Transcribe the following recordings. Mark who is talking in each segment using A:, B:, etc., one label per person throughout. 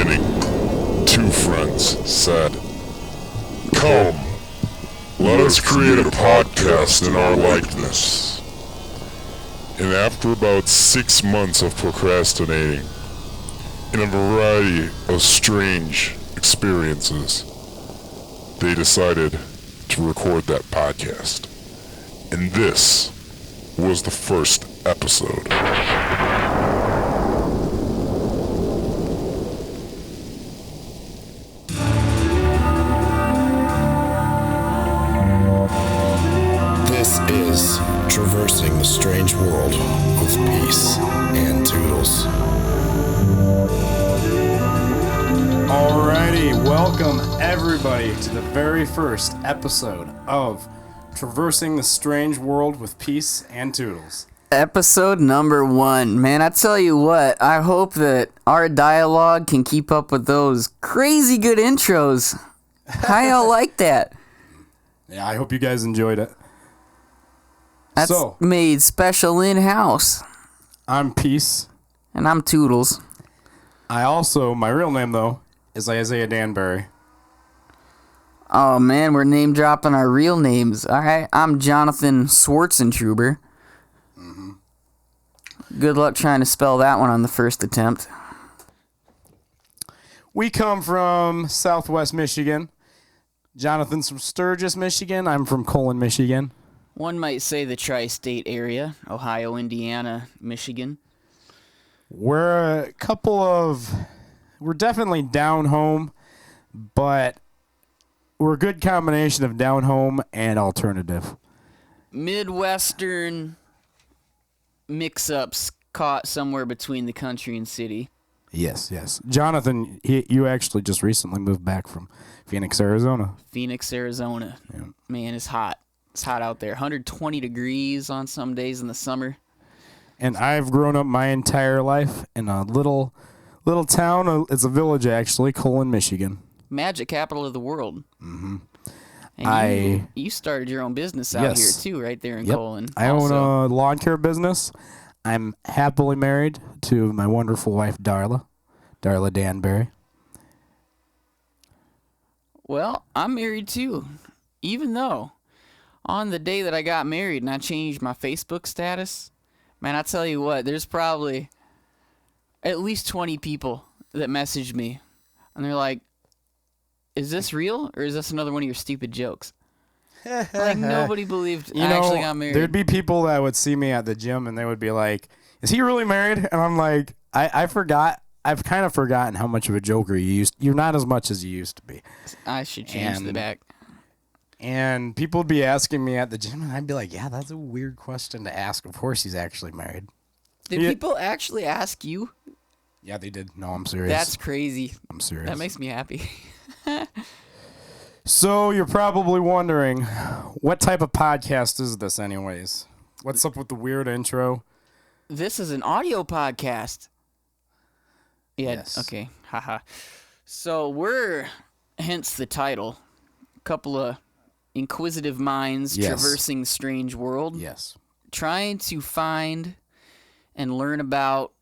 A: beginning, two friends said, "Come, let us create a podcast in our likeness." And after about 6 months of procrastinating, and a variety of strange experiences, they decided to record that podcast. And this was the first episode.
B: This is Traversing the Strange World with Peace and Toodles.
C: Alrighty, welcome everybody to the very first episode of Traversing the Strange World with Peace and Toodles.
D: Episode number 1. Man, I tell you what, I hope that our dialogue can keep up with those crazy good intros. How y'all like that?
C: Yeah, I hope you guys enjoyed it.
D: That's
C: So,
D: made special in-house.
C: I'm Peace.
D: And I'm Toodles.
C: My real name though, is Isaiah Danbury.
D: Oh man, we're name dropping our real names. Alright, I'm Jonathan Schwartzentruber. Good luck trying to spell that one on the first attempt.
C: We come from Southwest Michigan. Jonathan's from Sturgis, Michigan. I'm from Colon, Michigan.
D: One might say the tri-state area, Ohio, Indiana, Michigan.
C: We're definitely down home, but we're a good combination of down home and alternative.
D: Midwestern mix-ups caught somewhere between the country and city.
C: Yes. Jonathan, you actually just recently moved back from Phoenix, Arizona.
D: Phoenix, Arizona.
C: Yeah.
D: Man, it's hot. It's hot out there. 120 degrees on some days in the summer.
C: And I've grown up my entire life in a little town. It's a village, actually, Colon, Michigan.
D: Magic capital of the world.
C: Mm-hmm.
D: And you started your own business out here, too, right there in Colon.
C: I own a lawn care business. I'm happily married to my wonderful wife, Darla Danbury.
D: Well, I'm married, too. Even though on the day that I got married and I changed my Facebook status, man, I tell you what, there's probably at least 20 people that messaged me. And they're like, is this real or is this another one of your stupid jokes? Like, nobody believed I actually got married.
C: There'd be people that would see me at the gym and they would be like, is he really married? And I'm like, I forgot. I've kind of forgotten how much of a joker you're not as much as you used to be.
D: I should change the back.
C: And people would be asking me at the gym, and I'd be like, yeah, that's a weird question to ask. Of course he's actually married.
D: Did people actually ask you?
C: Yeah, they did. No, I'm serious.
D: That's crazy.
C: I'm serious.
D: That makes me happy.
C: So you're probably wondering, what type of podcast is this anyways? What's up with the weird intro?
D: This is an audio podcast. Yeah,
C: Yes.
D: okay. Haha. So we're, hence the title, a couple of inquisitive minds traversing the strange world.
C: Yes.
D: Trying to find and learn about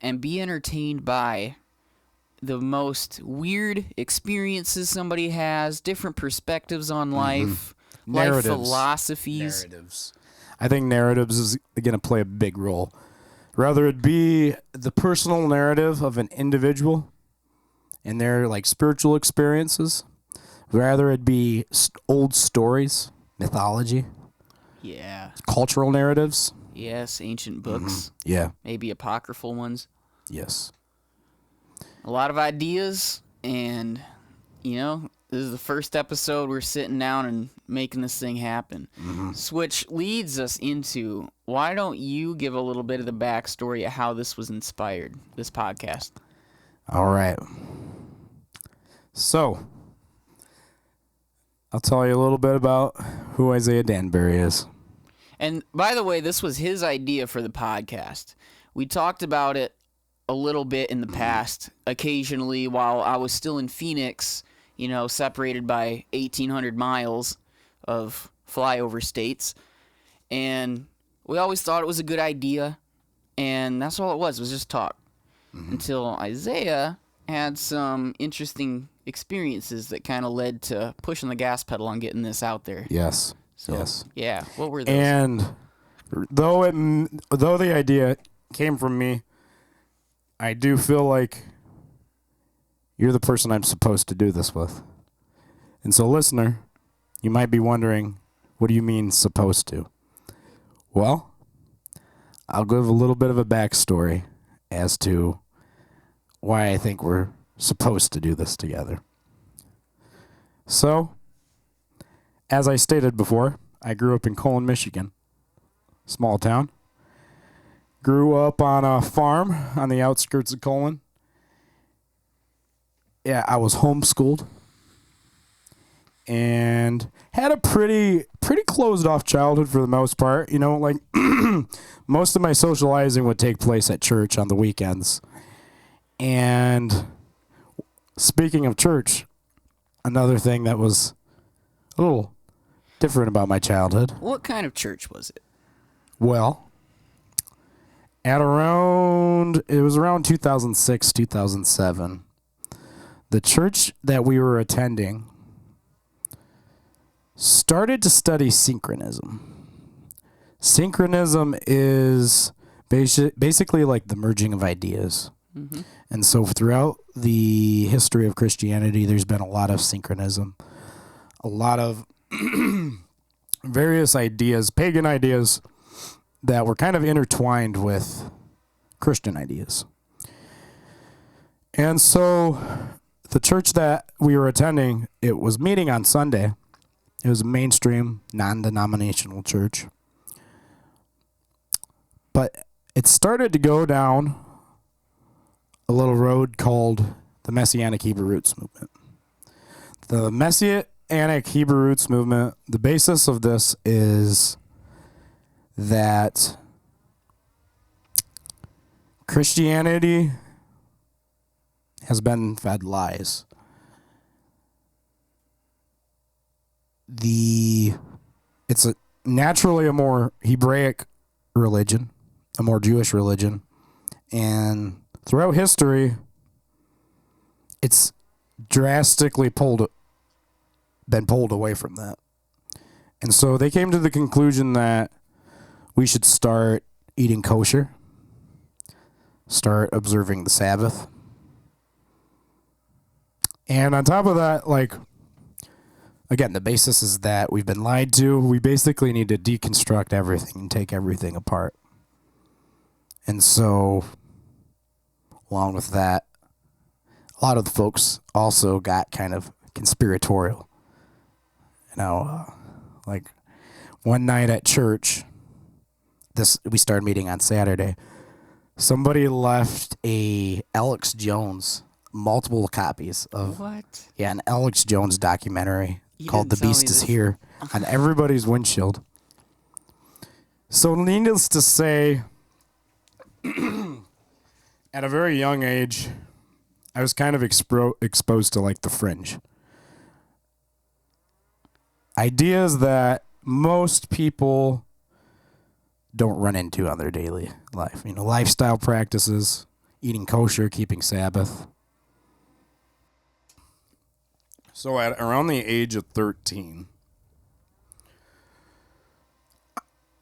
D: and be entertained by the most weird experiences somebody has, different perspectives on life, life philosophies.
C: Narratives. I think narratives is going to play a big role. Whether it be the personal narrative of an individual and their spiritual experiences, whether it be old stories, mythology,
D: Yeah.
C: cultural narratives.
D: Yes, ancient books.
C: Yeah.
D: Maybe apocryphal ones.
C: Yes.
D: A lot of ideas, and, this is the first episode. We're sitting down and making this thing happen. Which leads us into, why don't you give a little bit of the backstory of how this was inspired, this podcast?
C: All right. So, I'll tell you a little bit about who Isaiah Danbury is.
D: And by the way, this was his idea for the podcast. We talked about it a little bit in the past, occasionally while I was still in Phoenix, separated by 1,800 miles of flyover states. And we always thought it was a good idea. And that's all it was just talk. Until Isaiah had some interesting experiences that kind of led to pushing the gas pedal on getting this out there.
C: Yes.
D: So,
C: Yes.
D: yeah, what were those?
C: And though the idea came from me, I do feel like you're the person I'm supposed to do this with. And so, listener, you might be wondering, what do you mean supposed to? Well, I'll give a little bit of a backstory as to why I think we're supposed to do this together. So, as I stated before, I grew up in Colon, Michigan. Small town. Grew up on a farm on the outskirts of Colon. Yeah, I was homeschooled. And had a pretty closed off childhood for the most part. You know, like most of my socializing would take place at church on the weekends. And speaking of church, another thing that was a little different about my childhood.
D: What kind of church was it?
C: Well, it was around 2006, 2007. The church that we were attending started to study synchronism. Synchronism is basically like the merging of ideas.
D: Mm-hmm.
C: And so throughout the history of Christianity, there's been a lot of synchronism, a lot of various ideas, pagan ideas, that were kind of intertwined with Christian ideas. And so the church that we were attending, it was meeting on Sunday. It was a mainstream, non-denominational church. But it started to go down a little road called the Messianic Hebrew Roots movement. The Messianic Hebrew Roots movement, the basis of this is that Christianity has been fed lies. It's naturally a more Hebraic religion, a more Jewish religion, and throughout history, it's drastically been pulled away from that. And so they came to the conclusion that we should start eating kosher, start observing the Sabbath. And on top of that, like, again, the basis is that we've been lied to. We basically need to deconstruct everything and take everything apart. And so, along with that, a lot of the folks also got kind of conspiratorial. You know, like one night at church, we started meeting on Saturday. Somebody left a Alex Jones, multiple copies of
D: What?
C: an Alex Jones documentary
D: You
C: called
D: didn't
C: The
D: tell
C: Beast
D: me
C: is
D: this.
C: Here on everybody's windshield. So needless to say, at a very young age, I was kind of exposed to like the fringe. Ideas that most people don't run into on their daily life. You know, lifestyle practices, eating kosher, keeping Sabbath. So at around the age of 13,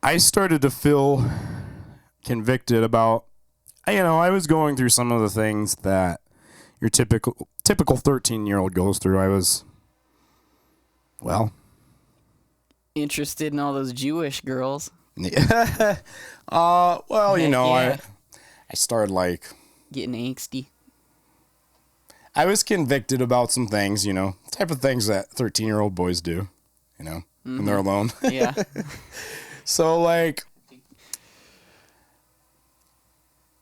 C: I started to feel convicted about, I was going through some of the things that your typical 13-year-old goes through. I was,
D: Interested in all those Jewish girls.
C: yeah.
D: Yeah.
C: I started like,
D: Getting angsty.
C: I was convicted about some things, type of things that 13-year-old boys do, when they're alone.
D: Yeah.
C: So, like,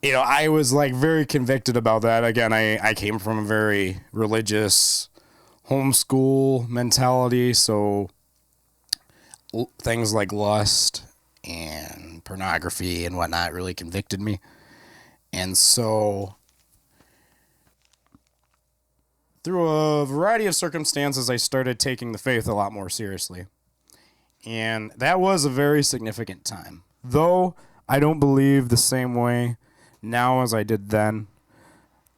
C: I was, like, very convicted about that. Again, I came from a very religious homeschool mentality, so things like lust and pornography and whatnot really convicted me. And so, through a variety of circumstances, I started taking the faith a lot more seriously. And that was a very significant time. Though I don't believe the same way now as I did then,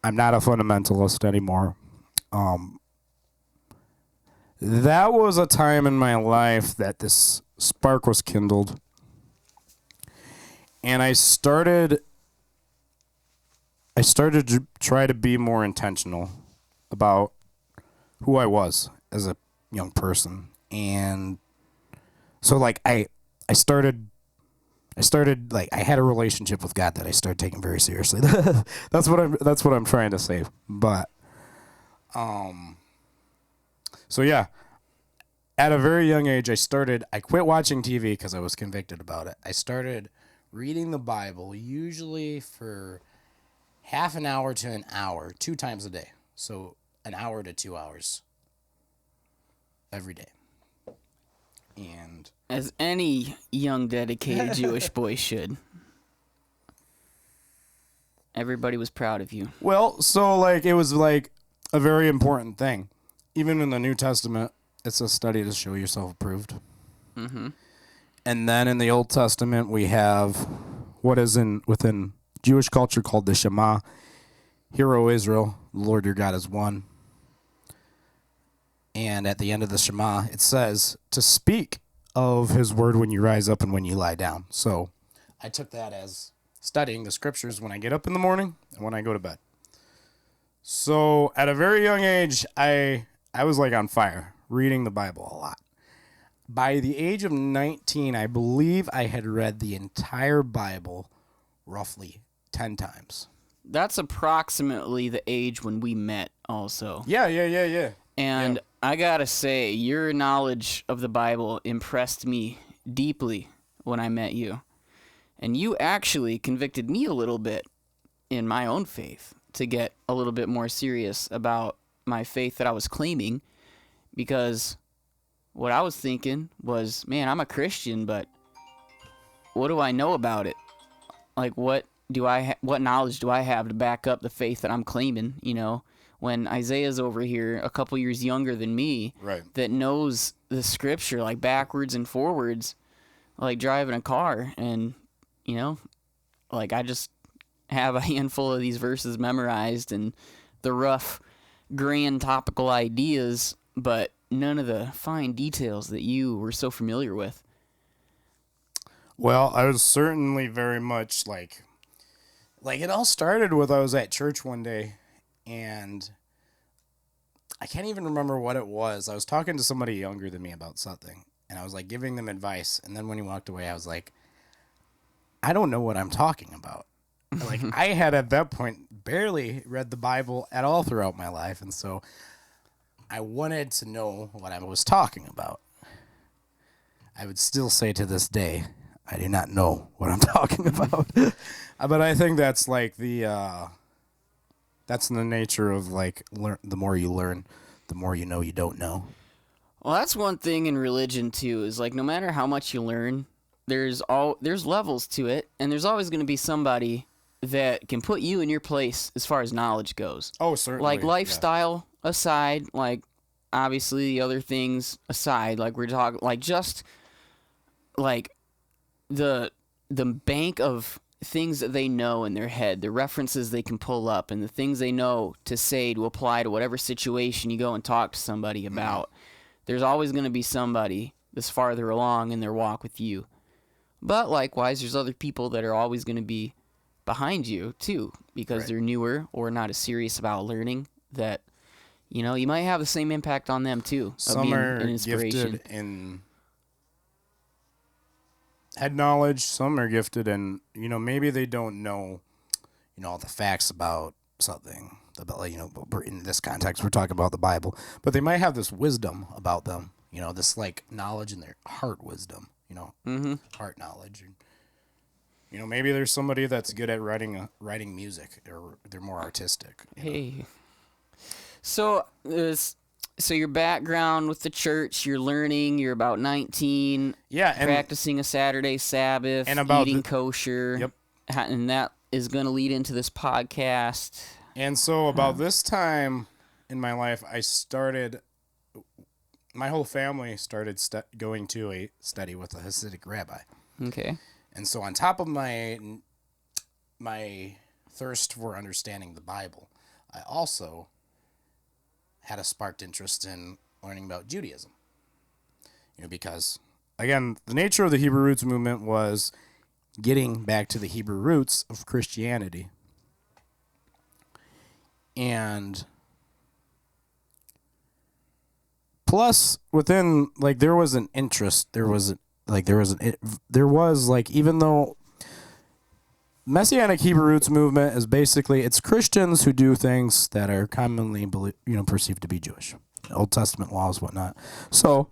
C: I'm not a fundamentalist anymore. That was a time in my life that this spark was kindled. And I started to try to be more intentional about who I was as a young person. And so like I started like I had a relationship with God that I started taking very seriously. That's what I'm trying to say. But so yeah, at a very young age I quit watching TV because I was convicted about it. I started reading the Bible usually for half an hour to an hour, 2 times a day. So an hour to 2 hours every day. And
D: As any young, dedicated Jewish boy should. Everybody was proud of you.
C: well, so like it was like a very important thing. Even in the New Testament, it's a study to show yourself approved.
D: Mm-hmm.
C: And then in the Old Testament, we have what is within Jewish culture called the Shema. Hear, O Israel, the Lord your God is one. And at the end of the Shema, it says to speak of his word when you rise up and when you lie down. So I took that as studying the scriptures when I get up in the morning and when I go to bed. So at a very young age, I was like on fire, reading the Bible a lot. By the age of 19, I believe I had read the entire Bible roughly 10 times.
D: That's approximately the age when we met also.
C: Yeah.
D: And I gotta say, your knowledge of the Bible impressed me deeply when I met you. And you actually convicted me a little bit in my own faith to get a little bit more serious about my faith that I was claiming, because what I was thinking was, man, I'm a Christian, but what do I know about it? Like, what knowledge do I have to back up the faith that I'm claiming, you know? When Isaiah's over here, a couple years younger than me,
C: Right.
D: that knows the scripture like backwards and forwards, like driving a car. And, you know, like I just have a handful of these verses memorized and the rough, grand topical ideas, but none of the fine details that you were so familiar with.
C: Well, I was certainly very much like it all started with I was at church one day, and I can't even remember what it was. I was talking to somebody younger than me about something, and I was like giving them advice, and then when he walked away, I was like, I don't know what I'm talking about. Like, I had at that point barely read the Bible at all throughout my life, and so I wanted to know what I was talking about. I would still say to this day, I do not know what I'm talking about. But I think that's like that's the nature of like the more you learn, the more you know you don't know.
D: Well, that's one thing in religion too, is like no matter how much you learn, there's levels to it, and there's always going to be somebody that can put you in your place as far as knowledge goes.
C: Oh, certainly.
D: Like lifestyle aside, like obviously the other things aside, like we're talking like just like the bank of things that they know in their head, the references they can pull up, and the things they know to say to apply to whatever situation you go and talk to somebody about. There's always going to be somebody that's farther along in their walk with you. But likewise, there's other people that are always going to be behind you too, because they're newer or not as serious about learning, that, you know, you might have the same impact on them too.
C: Some are gifted in head knowledge. Some are gifted in, you know, maybe they don't know, you know, all the facts about something. About, you know, in this context, we're talking about the Bible, but they might have this wisdom about them, you know, this like knowledge in their heart wisdom, you know, heart knowledge. And, you know, maybe there's somebody that's good at writing music, or they're more artistic.
D: Hey. So your background with the church, you're learning, you're about 19,
C: Yeah,
D: practicing a Saturday Sabbath,
C: and about
D: eating kosher.
C: Yep.
D: And that is going to lead into this podcast.
C: And so about this time in my life, my whole family started going to a study with a Hasidic rabbi.
D: Okay.
C: And so on top of my thirst for understanding the Bible, I also had a sparked interest in learning about Judaism. Because, again, the nature of the Hebrew Roots movement was getting back to the Hebrew roots of Christianity. And plus, within, there was an interest, even though Messianic Hebrew Roots movement is basically, it's Christians who do things that are commonly, perceived to be Jewish. Old Testament laws, whatnot. So,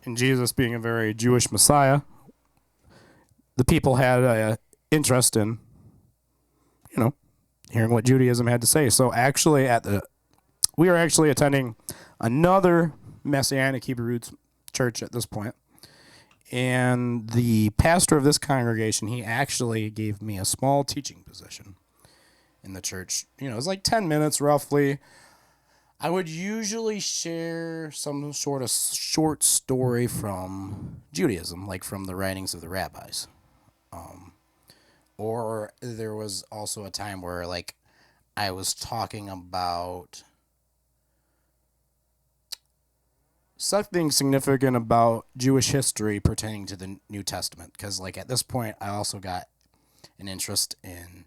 C: and Jesus being a very Jewish Messiah, the people had an interest in, hearing what Judaism had to say. So actually, we are actually attending another Messianic Hebrew Roots church at this point. And the pastor of this congregation, he actually gave me a small teaching position in the church. It was 10 minutes roughly. I would usually share some sort of short story from Judaism, like from the writings of the rabbis. Or there was also a time where, I was talking about something significant about Jewish history pertaining to the New Testament. Because, at this point, I also got an interest in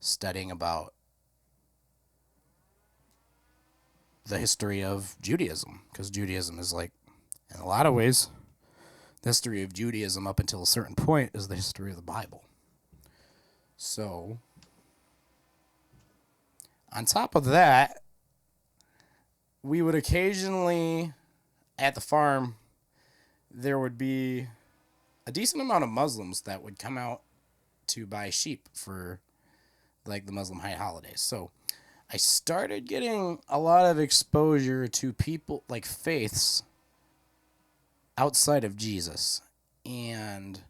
C: studying about the history of Judaism, because Judaism is in a lot of ways, the history of Judaism up until a certain point is the history of the Bible. So, on top of that, we would occasionally, at the farm, there would be a decent amount of Muslims that would come out to buy sheep for, the Muslim high holidays. So, I started getting a lot of exposure to people, faiths outside of Jesus. And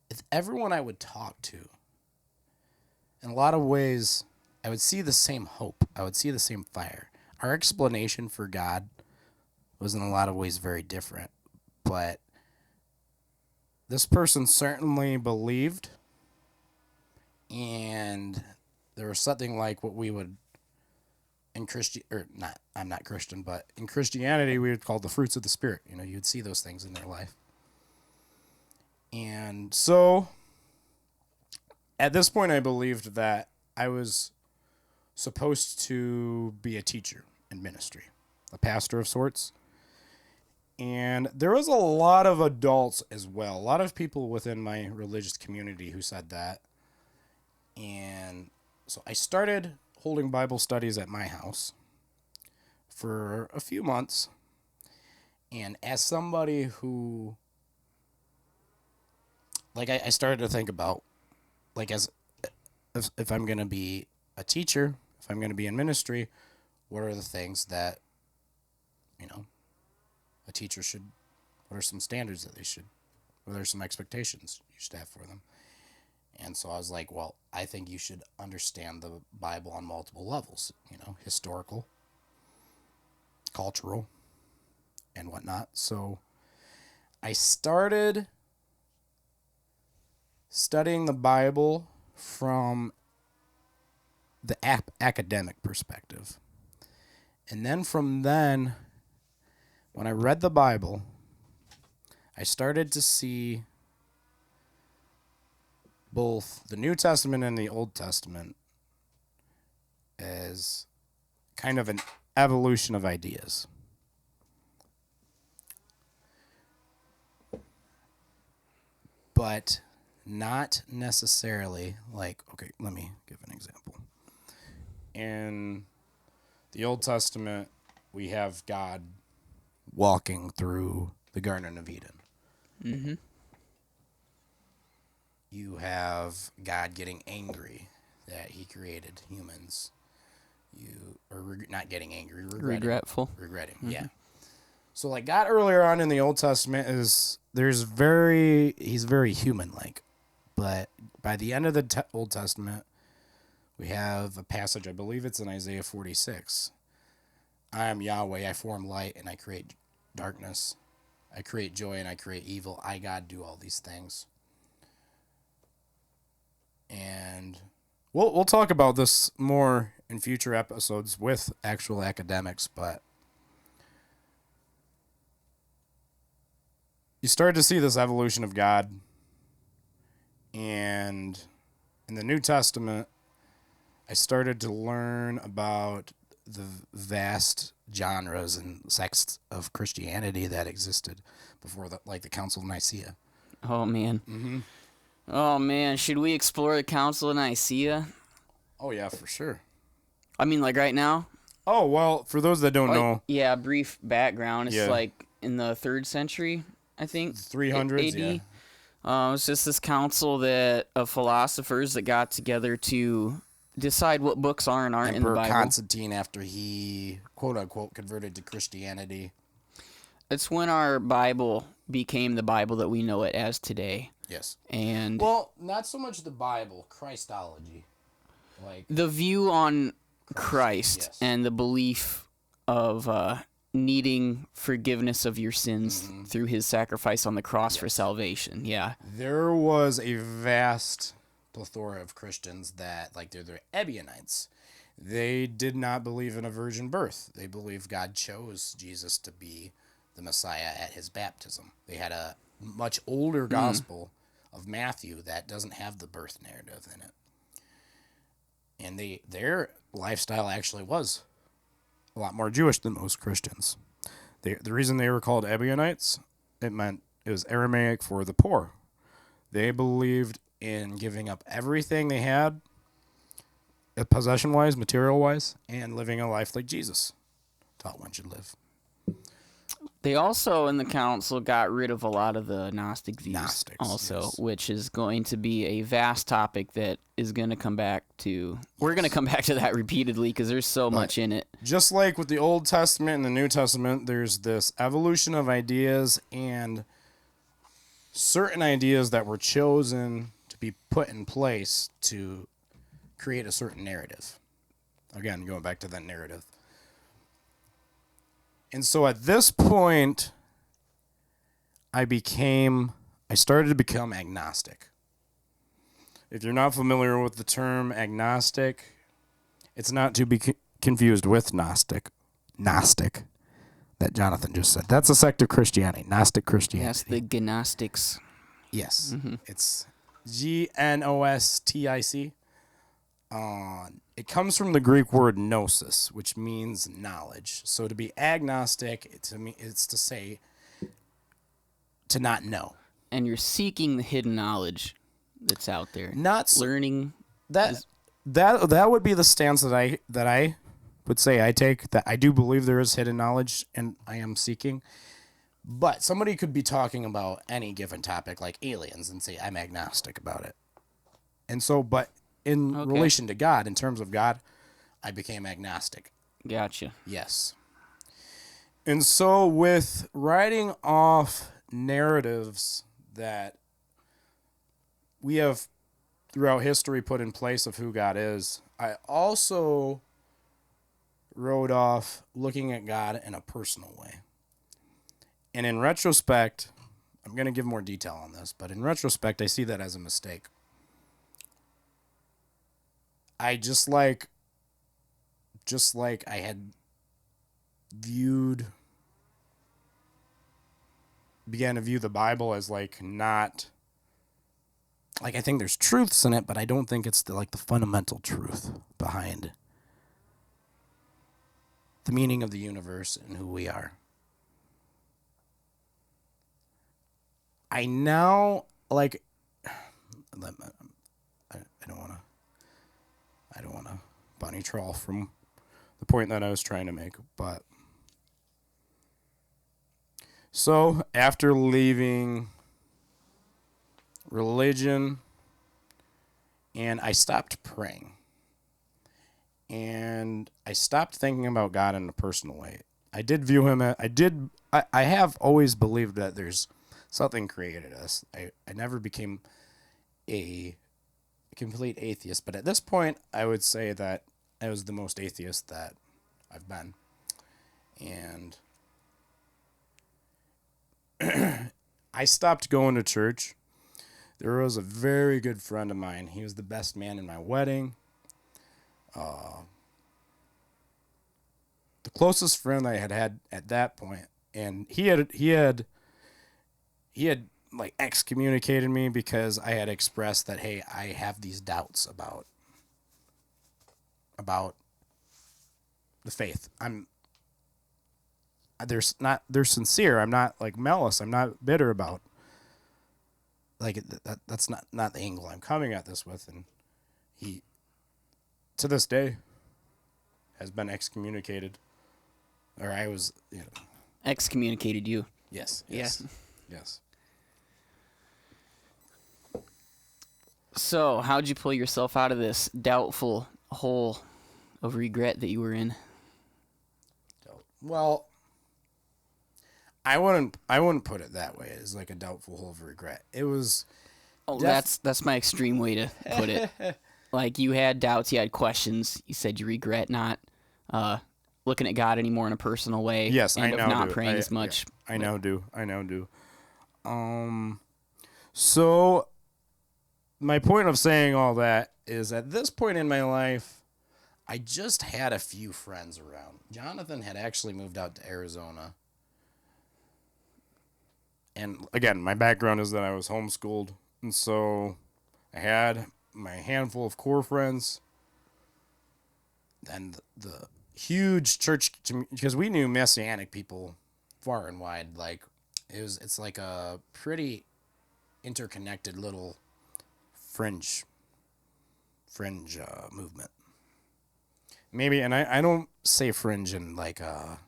C: with everyone I would talk to, in a lot of ways, I would see the same hope. I would see the same fire. Our explanation for God was in a lot of ways very different. But this person certainly believed, and there was something like what we would in I'm not Christian, but in Christianity we would call the fruits of the Spirit. You'd see those things in their life. And so at this point I believed that I was supposed to be a teacher in ministry, a pastor of sorts. And there was a lot of adults as well, a lot of people within my religious community who said that. And so I started holding Bible studies at my house for a few months. And as somebody who, I started to think about, if I'm going to be a teacher, if I'm going to be in ministry, what are the things that, a teacher should, what are some standards that they should, what are some expectations you should have for them? And so I was like, well, I think you should understand the Bible on multiple levels, historical, cultural, and whatnot. So I started studying the Bible from the academic perspective. And then from then, when I read the Bible, I started to see both the New Testament and the Old Testament as kind of an evolution of ideas. But not necessarily okay, let me give an example. In the Old Testament, we have God walking through the Garden of Eden.
D: Mm-hmm.
C: You have God getting angry that he created humans. Not getting angry,
D: Regretting.
C: Mm-hmm. Yeah. So God earlier on in the Old Testament he's very human-like. But by the end of the Old Testament, we have a passage, I believe it's in Isaiah 46. I am Yahweh, I form light and I create darkness. I create joy and I create evil. I, God, do all these things. And We'll talk about this more in future episodes with actual academics, but you start to see this evolution of God, and in the New Testament, I started to learn about the vast genres and sects of Christianity that existed before the Council of Nicaea.
D: Oh man. Oh man, should we explore the Council of Nicaea?
C: Oh yeah, for sure.
D: I mean, like right now?
C: Oh well, for those that don't know,
D: Yeah, brief background. It's
C: Yeah.
D: like in the 3rd century, I think.
C: 300s,
D: AD.
C: yeah.
D: It's just this council of philosophers that got together to decide what books are and aren't in the
C: Emperor
D: Bible.
C: Constantine, after he quote unquote converted to Christianity.
D: It's when our Bible became the Bible that we know it as today.
C: Yes.
D: And
C: Well, not so much the Bible, Christology. Like
D: the view on Christ
C: yes.
D: and the belief of needing forgiveness of your sins through his sacrifice on the cross for salvation. Yeah.
C: there was a vast plethora of Christians that, like, they're the Ebionites. They did not believe in a virgin birth. They believed God chose Jesus to be the Messiah at his baptism. They had a much older gospel of Matthew that doesn't have the birth narrative in it. And their lifestyle actually was a lot more Jewish than most Christians. The reason they were called Ebionites, it was Aramaic for the poor. They believed in giving up everything they had, possession-wise, material-wise, and living a life like Jesus taught one should live.
D: They also, in the council, got rid of a lot of the Gnostic views
C: Gnostics,
D: also,
C: yes.
D: which is going to be a vast topic that is going to come back to. We're going to come back to that repeatedly because there's so much in it.
C: Just like with the Old Testament and the New Testament, there's this evolution of ideas and certain ideas that were chosen to be put in place to create a certain narrative. Again, going back to that narrative. And so at this point, I started to become agnostic. If you're not familiar with the term agnostic, it's not to be confused with Gnostic that Jonathan just said. That's a sect of Christianity, Gnostic Christianity.
D: That's the Gnostics.
C: Yes. It's Gnostic. It comes from the Greek word gnosis, which means knowledge. So to be agnostic, it's to say to not know.
D: And you're seeking the hidden knowledge that's out there.
C: Not
D: learning.
C: that would be the stance that I would say I take, that I do believe there is hidden knowledge and I am seeking. But somebody could be talking about any given topic like aliens and say I'm agnostic about it. And so, but in relation to God, in terms of God, I became agnostic.
D: Gotcha.
C: Yes. And so with writing off narratives that we have throughout history put in place of who God is, I also wrote off looking at God in a personal way. And in retrospect, I'm going to give more detail on this, but in retrospect, I see that as a mistake. I just like I had began to view the Bible as like not, like, I think there's truths in it, but I don't think it's the fundamental truth behind the meaning of the universe and who we are. I now, like, I don't want to bunny trawl from the point that I was trying to make, but so after leaving religion, and I stopped praying, and I stopped thinking about God in a personal way. I did view him as, I have always believed that there's something created us. I never became a complete atheist, but at this point, I would say that I was the most atheist that I've been. And I stopped going to church. There was a very good friend of mine. He was the best man in my wedding. the closest friend I had at that point, and he had like excommunicated me because I had expressed that, hey, I have these doubts about the faith. They're sincere. I'm not like malice. I'm not bitter about, like, that's not the angle I'm coming at this with. And he, to this day, has been excommunicated, or I was,
D: Excommunicated you.
C: yes.
D: So, how'd you pull yourself out of this doubtful hole of regret that you were in?
C: Well, I wouldn't put it that way, as like a doubtful hole of regret. It was,
D: That's my extreme way to put it. Like, you had doubts, you had questions. You said you regret not looking at God anymore in a personal way.
C: yes,
D: and
C: I
D: of
C: now
D: not
C: do.
D: praying as much.
C: I now do. So my point of saying all that is, at this point in my life, I just had a few friends around. Jonathan had actually moved out to Arizona. And again, my background is that I was homeschooled. And so I had my handful of core friends. And the huge church, because we knew Messianic people far and wide. Like, it's like a pretty interconnected little fringe movement. Maybe, and I don't say fringe in like a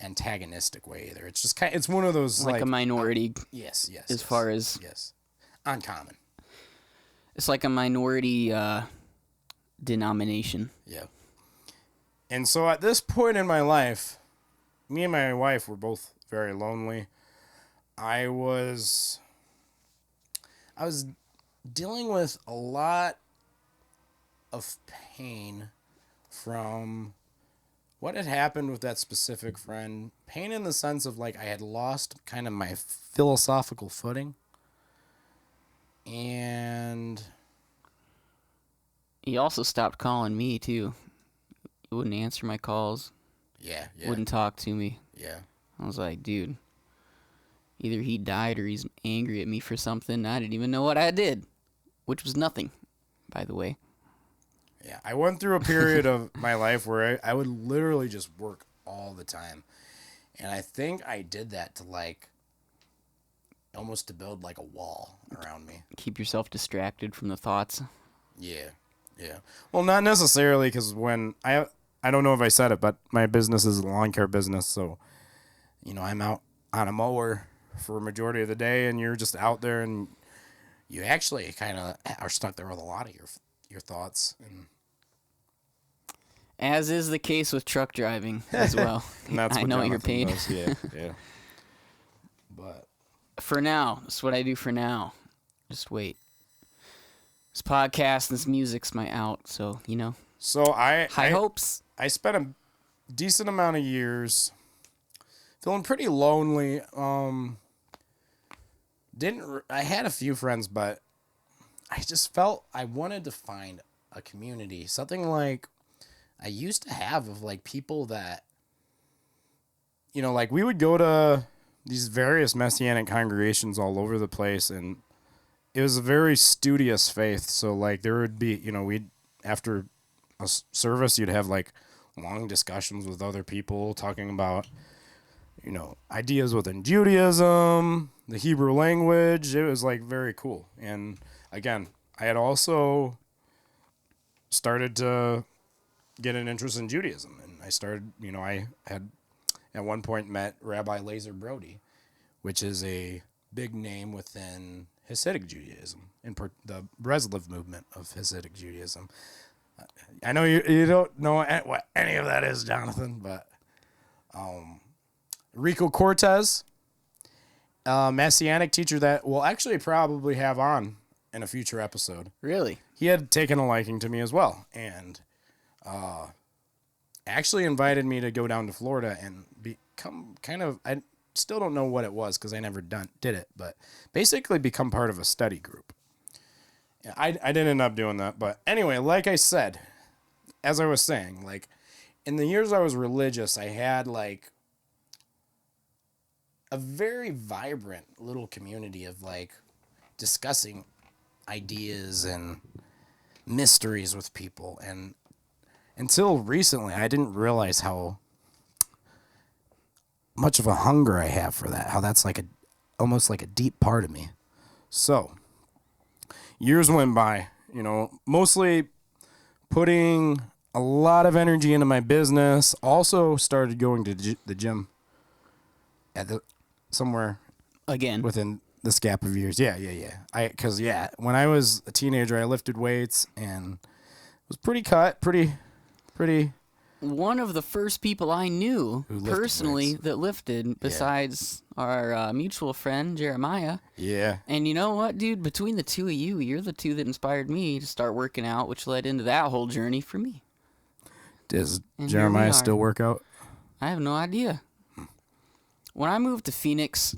C: antagonistic way either. It's just it's one of those
D: like a minority.
C: Yes.
D: As far as
C: uncommon.
D: It's like a minority denomination.
C: Yeah. And so at this point in my life, me and my wife were both very lonely. I was dealing with a lot of pain from what had happened with that specific friend. Pain in the sense of, like, I had lost kind of my philosophical footing. And
D: he also stopped calling me too. He wouldn't answer my calls.
C: Yeah.
D: Wouldn't talk to me.
C: Yeah.
D: I was like, dude, either he died or he's angry at me for something. I didn't even know what I did, which was nothing, by the way.
C: Yeah, I went through a period of my life where I would literally just work all the time. And I think I did that to, like, almost to build like a wall around me.
D: Keep yourself distracted from the thoughts.
C: Yeah. Well, not necessarily, because when I don't know if I said it, but my business is a lawn care business. So, I'm out on a mower for a majority of the day, and you're just out there, and you actually kind of are stuck there with a lot of your thoughts. And
D: as is the case with truck driving as well.
C: and that's
D: I
C: what
D: know what you're
C: Jonathan
D: paid.
C: does. Yeah. But
D: For now, that's what I do for now. Just wait. This podcast and this music's my out, so,
C: So high
D: hopes.
C: I spent a decent amount of years feeling pretty lonely. I had a few friends, but I just felt I wanted to find a community, something like I used to have, of like people that, like we would go to these various Messianic congregations all over the place, and it was a very studious faith. So like there would be, we'd, after a service, you'd have like long discussions with other people talking about, ideas within Judaism, the Hebrew language. It was like very cool. And again, I had also started to get an interest in Judaism. And I started, I had at one point met Rabbi Lazer Brody, which is a big name within Hasidic Judaism, in the Breslev movement of Hasidic Judaism. I know you don't know what any of that is, Jonathan, but Rico Cortez, Messianic teacher that we'll actually probably have on in a future episode.
D: Really?
C: He had taken a liking to me as well, and actually invited me to go down to Florida and become kind of, I still don't know what it was because I never did it, but basically become part of a study group. I didn't end up doing that, but anyway, like I said, as I was saying, like in the years I was religious, I had like a very vibrant little community of like discussing ideas and mysteries with people. And until recently, I didn't realize how much of a hunger I have for that, how that's like almost like a deep part of me. So years went by, you know, mostly putting a lot of energy into my business. Also started going to the gym at somewhere
D: Again.
C: within this gap of years. Yeah. Because when I was a teenager, I lifted weights and was pretty cut, pretty.
D: One of the first people I knew
C: Who lifted
D: personally
C: weights.
D: that lifted, besides our mutual friend Jeremiah.
C: Yeah.
D: And you know what, dude? Between the two of you, you're the two that inspired me to start working out, which led into that whole journey for me.
C: Does
D: And here we
C: Jeremiah
D: are.
C: still work out?
D: I have no idea. When I moved to Phoenix,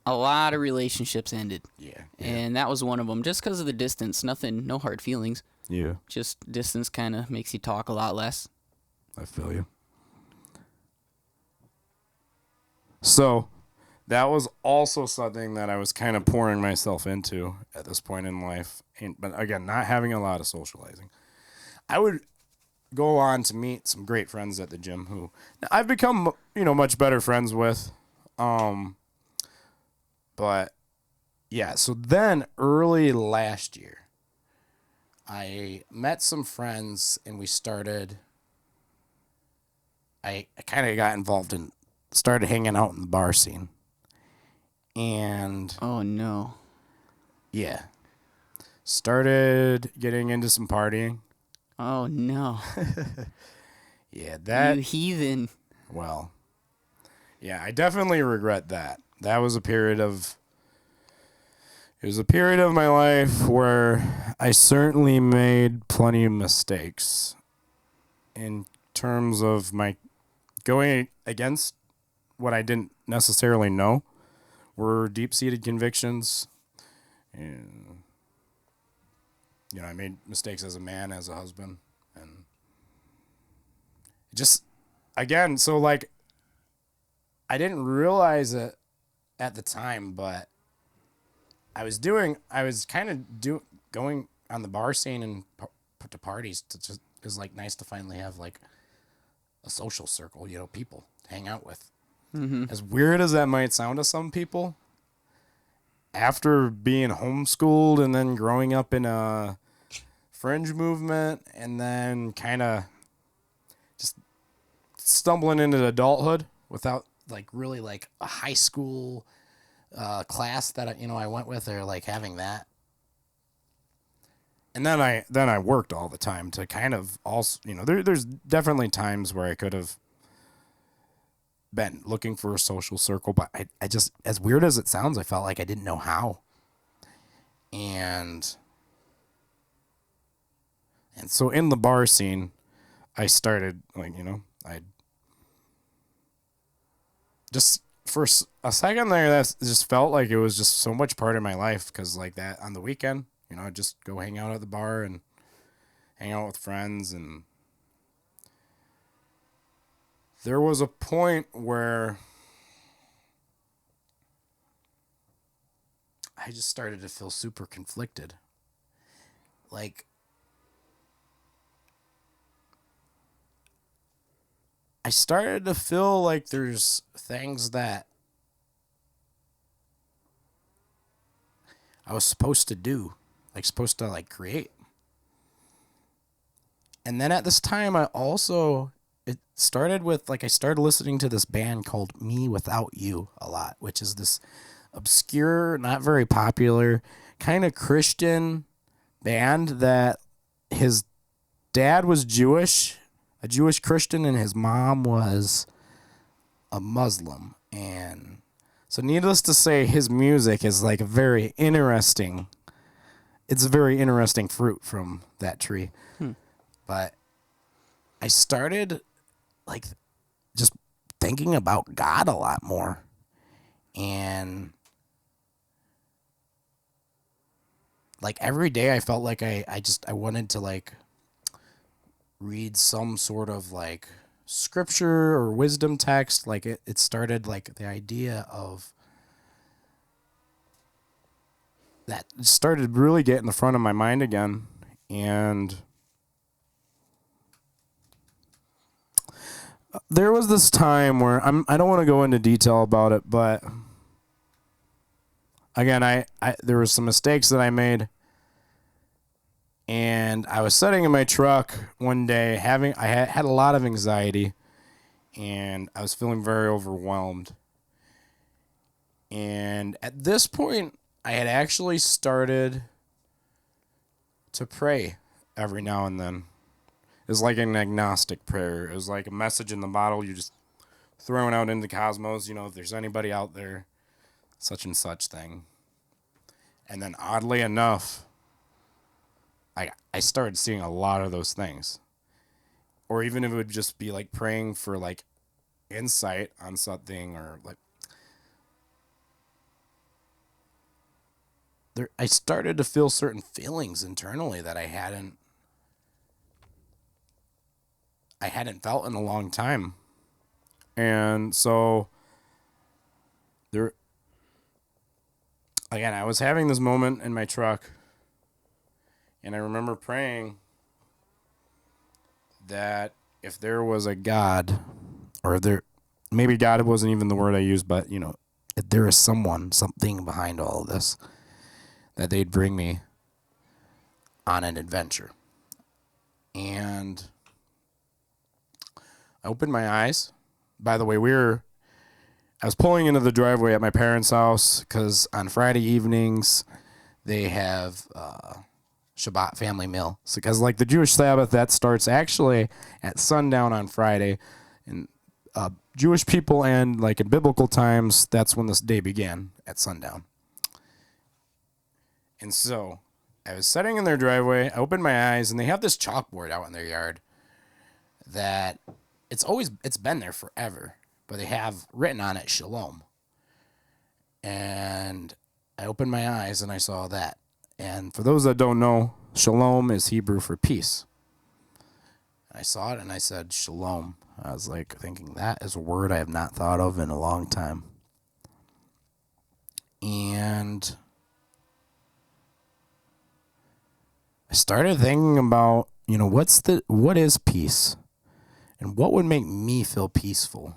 D: a lot of relationships ended.
C: Yeah.
D: And that was one of them, just because of the distance. Nothing, no hard feelings.
C: Yeah.
D: Just distance kind of makes you talk a lot less.
C: I feel you. So, that was also something that I was kind of pouring myself into at this point in life. But again, not having a lot of socializing. I would go on to meet some great friends at the gym who I've become, much better friends with. But yeah, so then early last year, I met some friends and we started. I kind of got involved and started hanging out in the bar scene. And
D: Oh, no.
C: yeah, started getting into some partying.
D: Oh, no.
C: Yeah,
D: You heathen.
C: well, yeah, I definitely regret that. That was a period of my life where I certainly made plenty of mistakes in terms of my going against what I didn't necessarily know were deep-seated convictions. And, I made mistakes as a man, as a husband. And just, again, so like, I didn't realize it at the time, but I was kind of going on the bar scene and to parties to just, it was like nice to finally have like a social circle, people to hang out with. Mm-hmm. As weird as that might sound to some people, after being homeschooled and then growing up in a fringe movement and then kind of just stumbling into adulthood without like really like a high school class that I went with, or like having that. And then I worked all the time to kind of also, there's definitely times where I could have been looking for a social circle, but I just, as weird as it sounds, I felt like I didn't know how. And so in the bar scene, I started like, I just, for a second there, that just felt like it was just so much part of my life. Cause like that on the weekend, I'd just go hang out at the bar and hang out with friends. And there was a point where I just started to feel super conflicted. Like, I started to feel like there's things that I was supposed to do, like supposed to like create. And then at this time, it started with like, I started listening to this band called Me Without You a lot, which is this obscure, not very popular, kind of Christian band that his dad was Jewish, a Jewish Christian, and his mom was a Muslim. And so needless to say, his music is like it's a very interesting fruit from that tree. But I started like just thinking about God a lot more. And like every day I felt like I wanted to like read some sort of like scripture or wisdom text. Like it started like the idea of that started really getting in the front of my mind again. And there was this time where I don't want to go into detail about it, but again, I there were some mistakes that I made, and I was sitting in my truck one day I had a lot of anxiety, and I was feeling very overwhelmed. And at this point, I had actually started to pray every now and then. It was like an agnostic prayer. It was like a message in the bottle you just throwing out into the cosmos, if there's anybody out there, such and such thing. And then oddly enough, I started seeing a lot of those things. Or even if it would just be like praying for like insight on something, or like I started to feel certain feelings internally that I hadn't felt in a long time. And so I was having this moment in my truck, and I remember praying that if there was a God, or maybe God wasn't even the word I used, but if there is something behind all of this, that they'd bring me on an adventure. And I opened my eyes. By the way, I was pulling into the driveway at my parents' house because on Friday evenings they have Shabbat family meal. So, because like the Jewish Sabbath, that starts actually at sundown on Friday, and Jewish people, and like in biblical times, that's when this day began, at sundown. And so I was sitting in their driveway. I opened my eyes, and they have this chalkboard out in their yard that it's been there forever, but they have written on it Shalom. And I opened my eyes and I saw that. And for those that don't know, Shalom is Hebrew for peace. I saw it and I said Shalom. I was like thinking, that is a word I have not thought of in a long time. And I started thinking about, what is peace? And what would make me feel peaceful?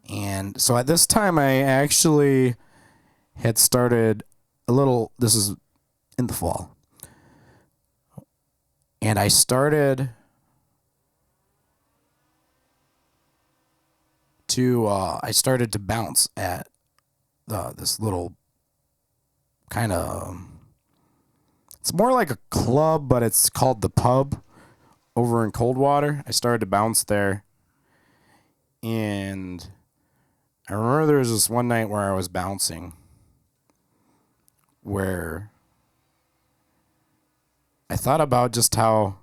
C: And so at this time, I actually had started this is in the fall. And I started to bounce at this little kind of, it's more like a club, but it's called the Pub over in Coldwater. I started to bounce there. And I remember there was this one night where I was bouncing where I thought about just how,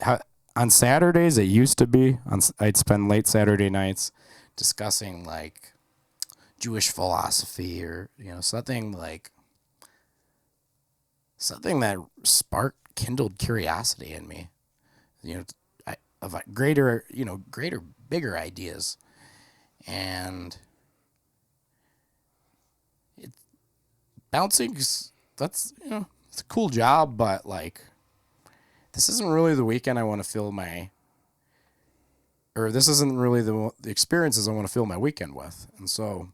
C: how on Saturdays it used to be, I'd spend late Saturday nights discussing like Jewish philosophy, or, something that kindled curiosity in me, of greater, bigger ideas. And bouncing, it's a cool job, but like, this isn't really the weekend I want to fill this isn't really the experiences I want to fill my weekend with. And so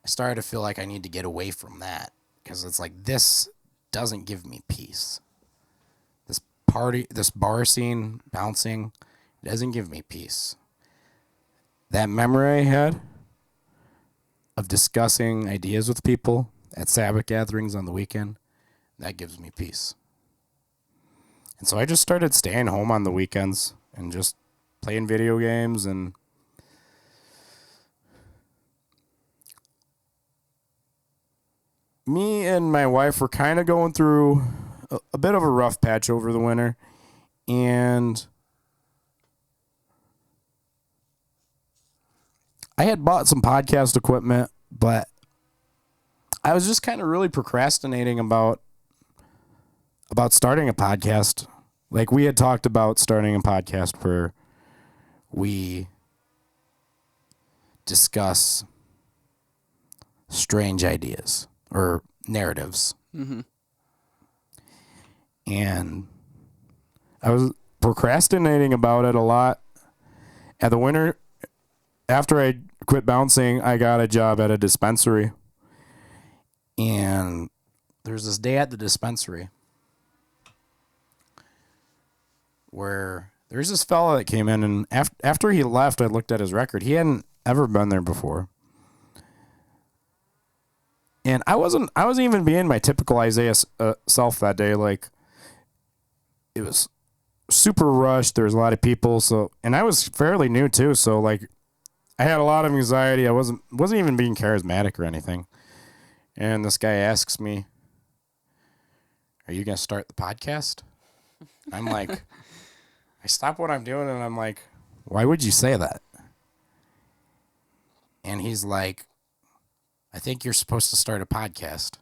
C: I started to feel like I need to get away from that, because it's like, this doesn't give me peace. This bar scene, bouncing, doesn't give me peace. That memory I had of discussing ideas with people at Sabbath gatherings on the weekend, that gives me peace. And so I just started staying home on the weekends and just playing video games. And me and my wife were kind of going through a bit of a rough patch over the winter. And I had bought some podcast equipment, but I was just kind of really procrastinating about about starting a podcast. Like, we had talked about starting a podcast where we discuss strange ideas or narratives.
D: Mm-hmm.
C: And I was procrastinating about it a lot. At the winter, after I quit bouncing, I got a job at a dispensary. And there's this day at the dispensary where there's this fella that came in, and after he left, I looked at his record. He hadn't ever been there before. And I wasn't even being my typical Isaiah self that day. Like, it was super rushed. There was a lot of people. So, and I was fairly new too. So, like, I had a lot of anxiety. I wasn't even being charismatic or anything. And this guy asks me, "Are you going to start the podcast?" I'm like, I stop what I'm doing and I'm like, "Why would you say that?" And he's like, "I think you're supposed to start a podcast."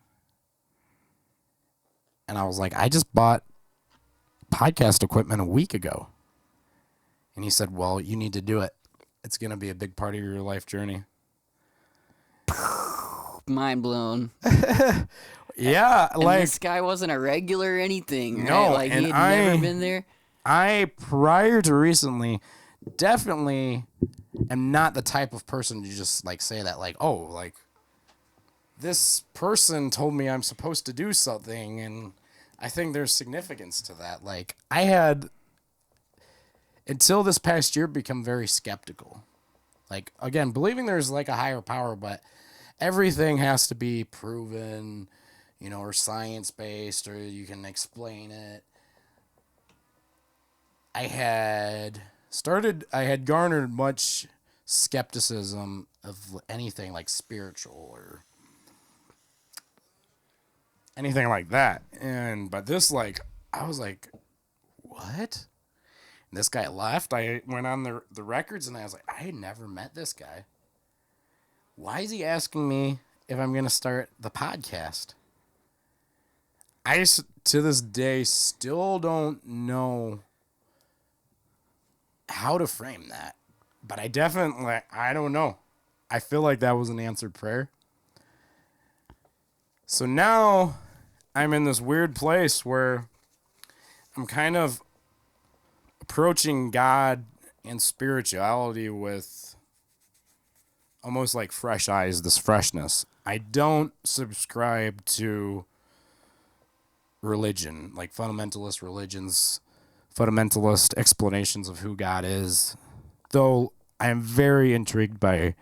C: And I was like, "I just bought podcast equipment a week ago." And he said, "Well, you need to do it. It's going to be a big part of your life journey."
D: Mind blown.
C: Yeah,
D: And
C: like,
D: this guy wasn't a regular or anything, right?
C: No,
D: Like, he
C: and
D: had never been there.
C: I, prior to recently, definitely am not the type of person to just, like, say that, like, "Oh, like, this person told me I'm supposed to do something," and I think there's significance to that. Like, I had, until this past year, become very skeptical. Like, again, believing there's, like, a higher power, but everything has to be proven, you know, or science-based, or you can explain it. I had garnered much skepticism of anything like spiritual or anything like that. But this, like, I was like, what? And this guy left. I went on the records and I was like, I had never met this guy. Why is he asking me if I'm going to start the podcast? To this day, still don't know how to frame that. But I don't know. I feel like that was an answered prayer. So now I'm in this weird place where I'm kind of approaching God and spirituality with almost like fresh eyes, this freshness. I don't subscribe to religion, like fundamentalist religions, fundamentalist explanations of who God is. Though I am very intrigued by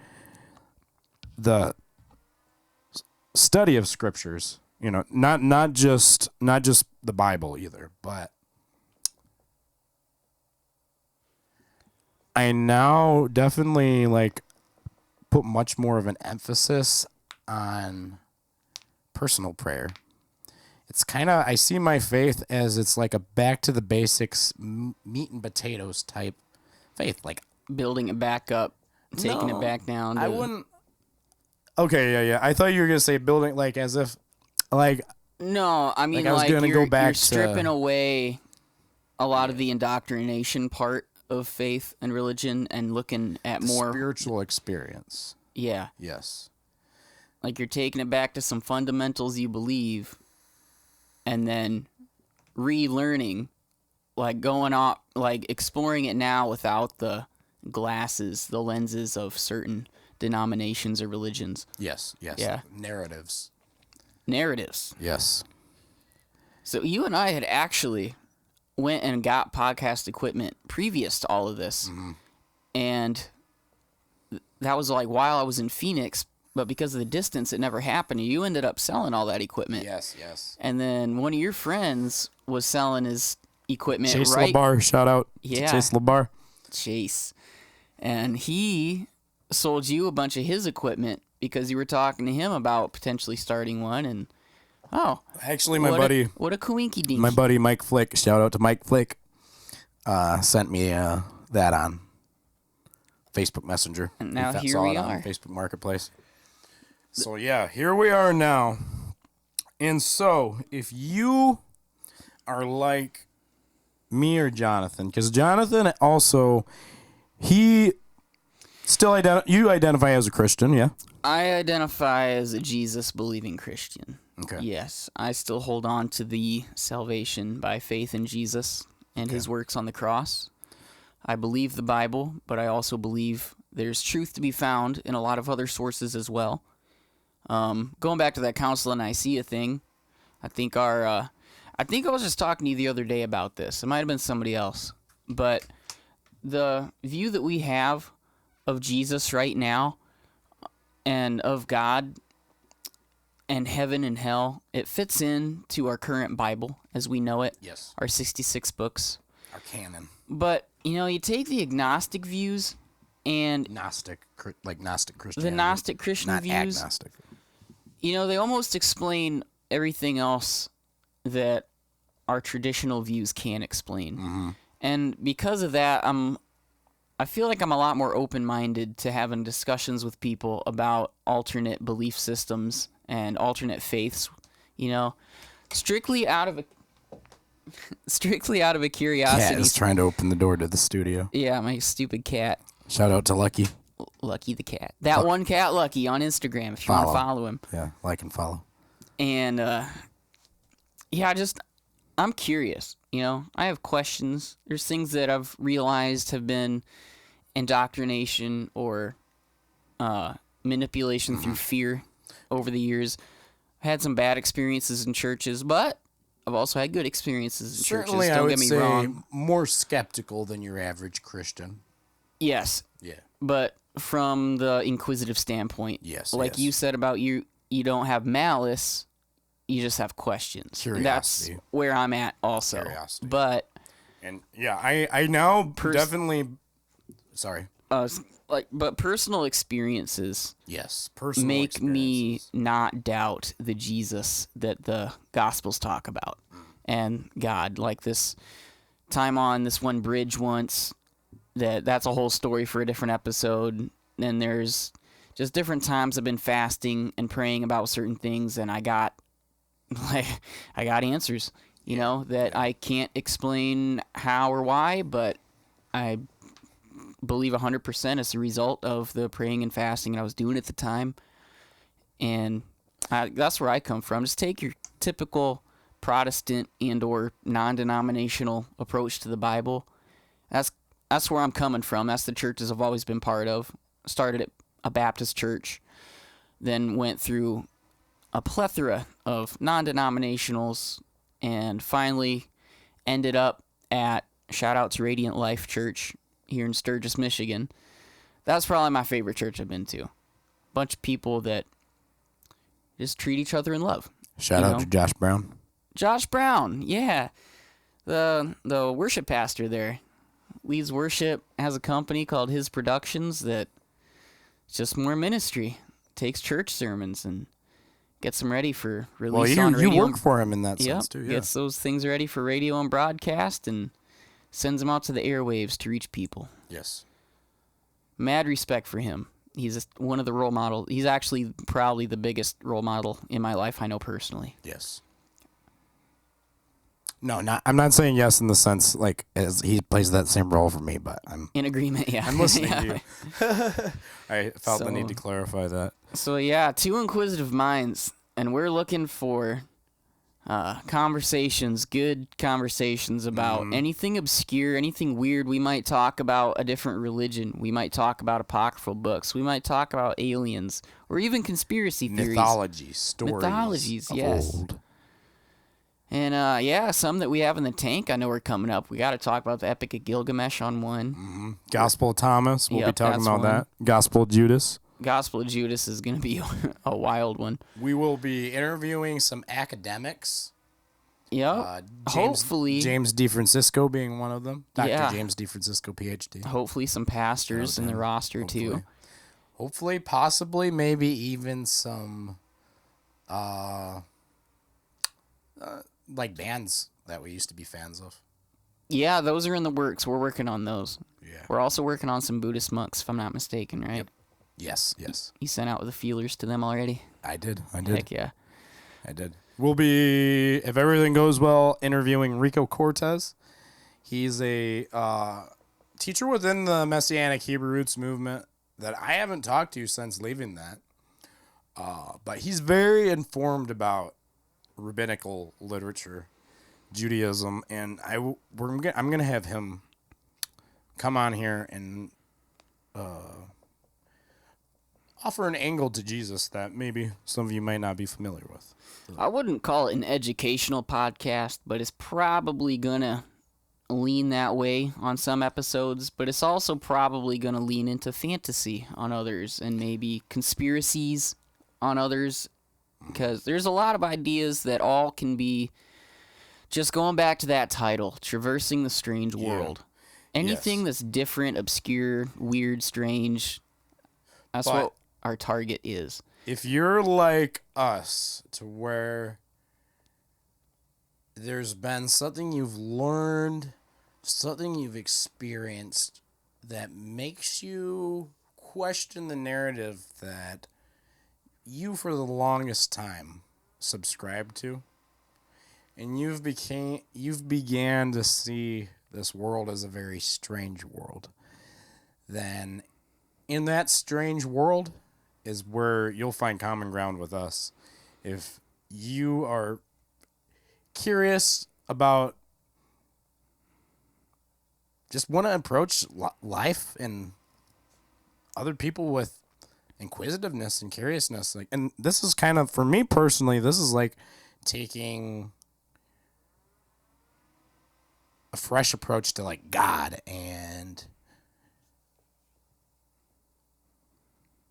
C: the study of scriptures, you know, not just the Bible either, but I now definitely, like, put much more of an emphasis on personal prayer. It's kind of, I see my faith as it's like a back to the basics, meat and potatoes type faith. Like,
D: Building it back up, taking
C: No,
D: it back down.
C: I wouldn't. Okay, yeah. I thought you were gonna say building, like, as if, like,
D: No, I mean,
C: Like, I was
D: like,
C: gonna
D: you're,
C: go back
D: you're
C: to-
D: stripping away a lot of the indoctrination part of faith and religion and looking at
C: the
D: more.
C: spiritual experience.
D: Yeah,
C: Yes.
D: like you're taking it back to some fundamentals you believe, and then relearning, like going off, like exploring it now without the glasses, the lenses of certain denominations or religions.
C: Yes.
D: Yeah.
C: Narratives.
D: Narratives.
C: Yes.
D: So you and I had actually went and got podcast equipment previous to all of this. And that was like while I was in Phoenix, but because of the distance, it never happened. You ended up selling all that equipment.
C: Yes.
D: And then one of your friends was selling his equipment,
C: Chase
D: right?
C: LaBar, shout out to
D: Yeah.
C: Chase LaBar.
D: Chase. And he sold you a bunch of his equipment because you were talking to him about potentially starting one. And
C: Actually, my
D: what
C: buddy,
D: what a coinky dink.
C: my buddy Mike Flick, shout out to Mike Flick, sent me that on Facebook Messenger.
D: And now
C: Saw
D: here we
C: it on
D: are.
C: Facebook Marketplace. So yeah, here we are now. And so, if you are like me or Jonathan, because Jonathan also, he still you identify as a Christian, yeah?
D: I identify as a Jesus-believing Christian.
C: Okay.
D: Yes, I still hold on to the salvation by faith in Jesus and his works on the cross. I believe the Bible, but I also believe there's truth to be found in a lot of other sources as well. Going back to that Council of Nicaea thing, I think I was just talking to you the other day about this. It might have been somebody else, but the view that we have of Jesus right now and of God and heaven and hell, it fits in to our current Bible as we know it.
C: Yes.
D: Our 66 books.
C: Our canon.
D: But, you take the agnostic views and
C: Gnostic Christianity.
D: the Gnostic Christian
C: Not
D: views.
C: agnostic.
D: They almost explain everything else that our traditional views can't explain.
C: Mm-hmm.
D: And because of that, I feel like I'm a lot more open-minded to having discussions with people about alternate belief systems and alternate faiths, strictly out of a curiosity.
C: Cat is trying to open the door to the studio.
D: Yeah, my stupid cat.
C: Shout out to Lucky.
D: Lucky the cat. That one cat Lucky on Instagram if you want to follow him.
C: Yeah, like and follow.
D: And I'm curious, I have questions. There's things that I've realized have been indoctrination or manipulation through fear over the years. I had some bad experiences in churches, but I've also had good experiences in
C: Certainly,
D: churches. Don't get me
C: say
D: wrong.
C: more skeptical than your average Christian.
D: Yes.
C: Yeah.
D: But from the inquisitive standpoint, like you said about you don't have malice, you just have questions.
C: Curiosity.
D: That's where I'm at also.
C: Curiosity.
D: But
C: And yeah, I now definitely. Sorry.
D: but personal experiences
C: Yes, personal
D: make me
C: experiences.
D: not doubt the Jesus that the Gospels talk about and God. Like this time on this one bridge once, that's a whole story for a different episode. And there's just different times I've been fasting and praying about certain things, and I got answers, that I can't explain how or why, but I believe 100% as a result of the praying and fasting I was doing at the time. And that's where I come from. Just take your typical Protestant and or non-denominational approach to the Bible. That's where I'm coming from. That's the churches I've always been part of. Started at a Baptist church, then went through a plethora of non-denominationals, and finally ended up at, shout out to Radiant Life Church here in Sturgis, Michigan. That's probably my favorite church I've been to. Bunch of people that just treat each other in love.
C: Shout out to Josh Brown.
D: Josh Brown, yeah. The worship pastor there leads worship, has a company called His Productions that it's just more ministry. Takes church sermons and gets them ready for release on radio.
C: You work for him in that sense too. Yeah.
D: Gets those things ready for radio and broadcast and sends them out to the airwaves to reach people.
C: Yes.
D: Mad respect for him. He's one of the role models. He's actually probably the biggest role model in my life I know personally.
C: Yes. No, I'm not saying yes in the sense like as he plays that same role for me, but I'm
D: in agreement. Yeah,
C: I'm listening to you. I felt the need to clarify that.
D: So yeah, two inquisitive minds, and we're looking for conversations, good conversations about anything obscure, anything weird. We might talk about a different religion. We might talk about apocryphal books. We might talk about aliens or even conspiracy theories. Mythologies, yes.
C: Old.
D: And some that we have in the tank I know are coming up. We got to talk about the Epic of Gilgamesh on one.
C: Gospel of Thomas, we'll be talking
D: that's
C: about
D: one.
C: that. Gospel of Judas.
D: Gospel of Judas is going to be a wild one.
C: We will be interviewing some academics.
D: Yep. Hopefully.
C: James DeFrancisco being one of them. Dr.
D: Yeah.
C: James DeFrancisco, PhD.
D: Hopefully some pastors in the roster too.
C: Hopefully, possibly, maybe even some like bands that we used to be fans of.
D: Yeah, those are in the works. We're working on those.
C: Yeah.
D: We're also working on some Buddhist monks, if I'm not mistaken, right?
C: Yep. Yes.
D: You sent out the feelers to them already?
C: I did.
D: Heck yeah.
C: I did. We'll be, if everything goes well, interviewing Rico Cortez. He's a teacher within the Messianic Hebrew Roots movement that I haven't talked to since leaving that. But he's very informed about rabbinical literature, Judaism, and I'm gonna have him come on here and offer an angle to Jesus that maybe some of you might not be familiar with.
D: I wouldn't call it an educational podcast, but it's probably gonna lean that way on some episodes, but it's also probably gonna lean into fantasy on others and maybe conspiracies on others, because there's a lot of ideas that all can be, just going back to that title, Traversing the Strange World. Anything that's different, obscure, weird, strange, that's what our target is.
C: If you're like us, to where there's been something you've learned, something you've experienced that makes you question the narrative that you for the longest time subscribed to, and you've began to see this world as a very strange world, then in that strange world is where you'll find common ground with us. If you are curious about, just want to approach life and other people with inquisitiveness and curiousness, like, and this is kind of, for me personally, this is like taking a fresh approach to like God and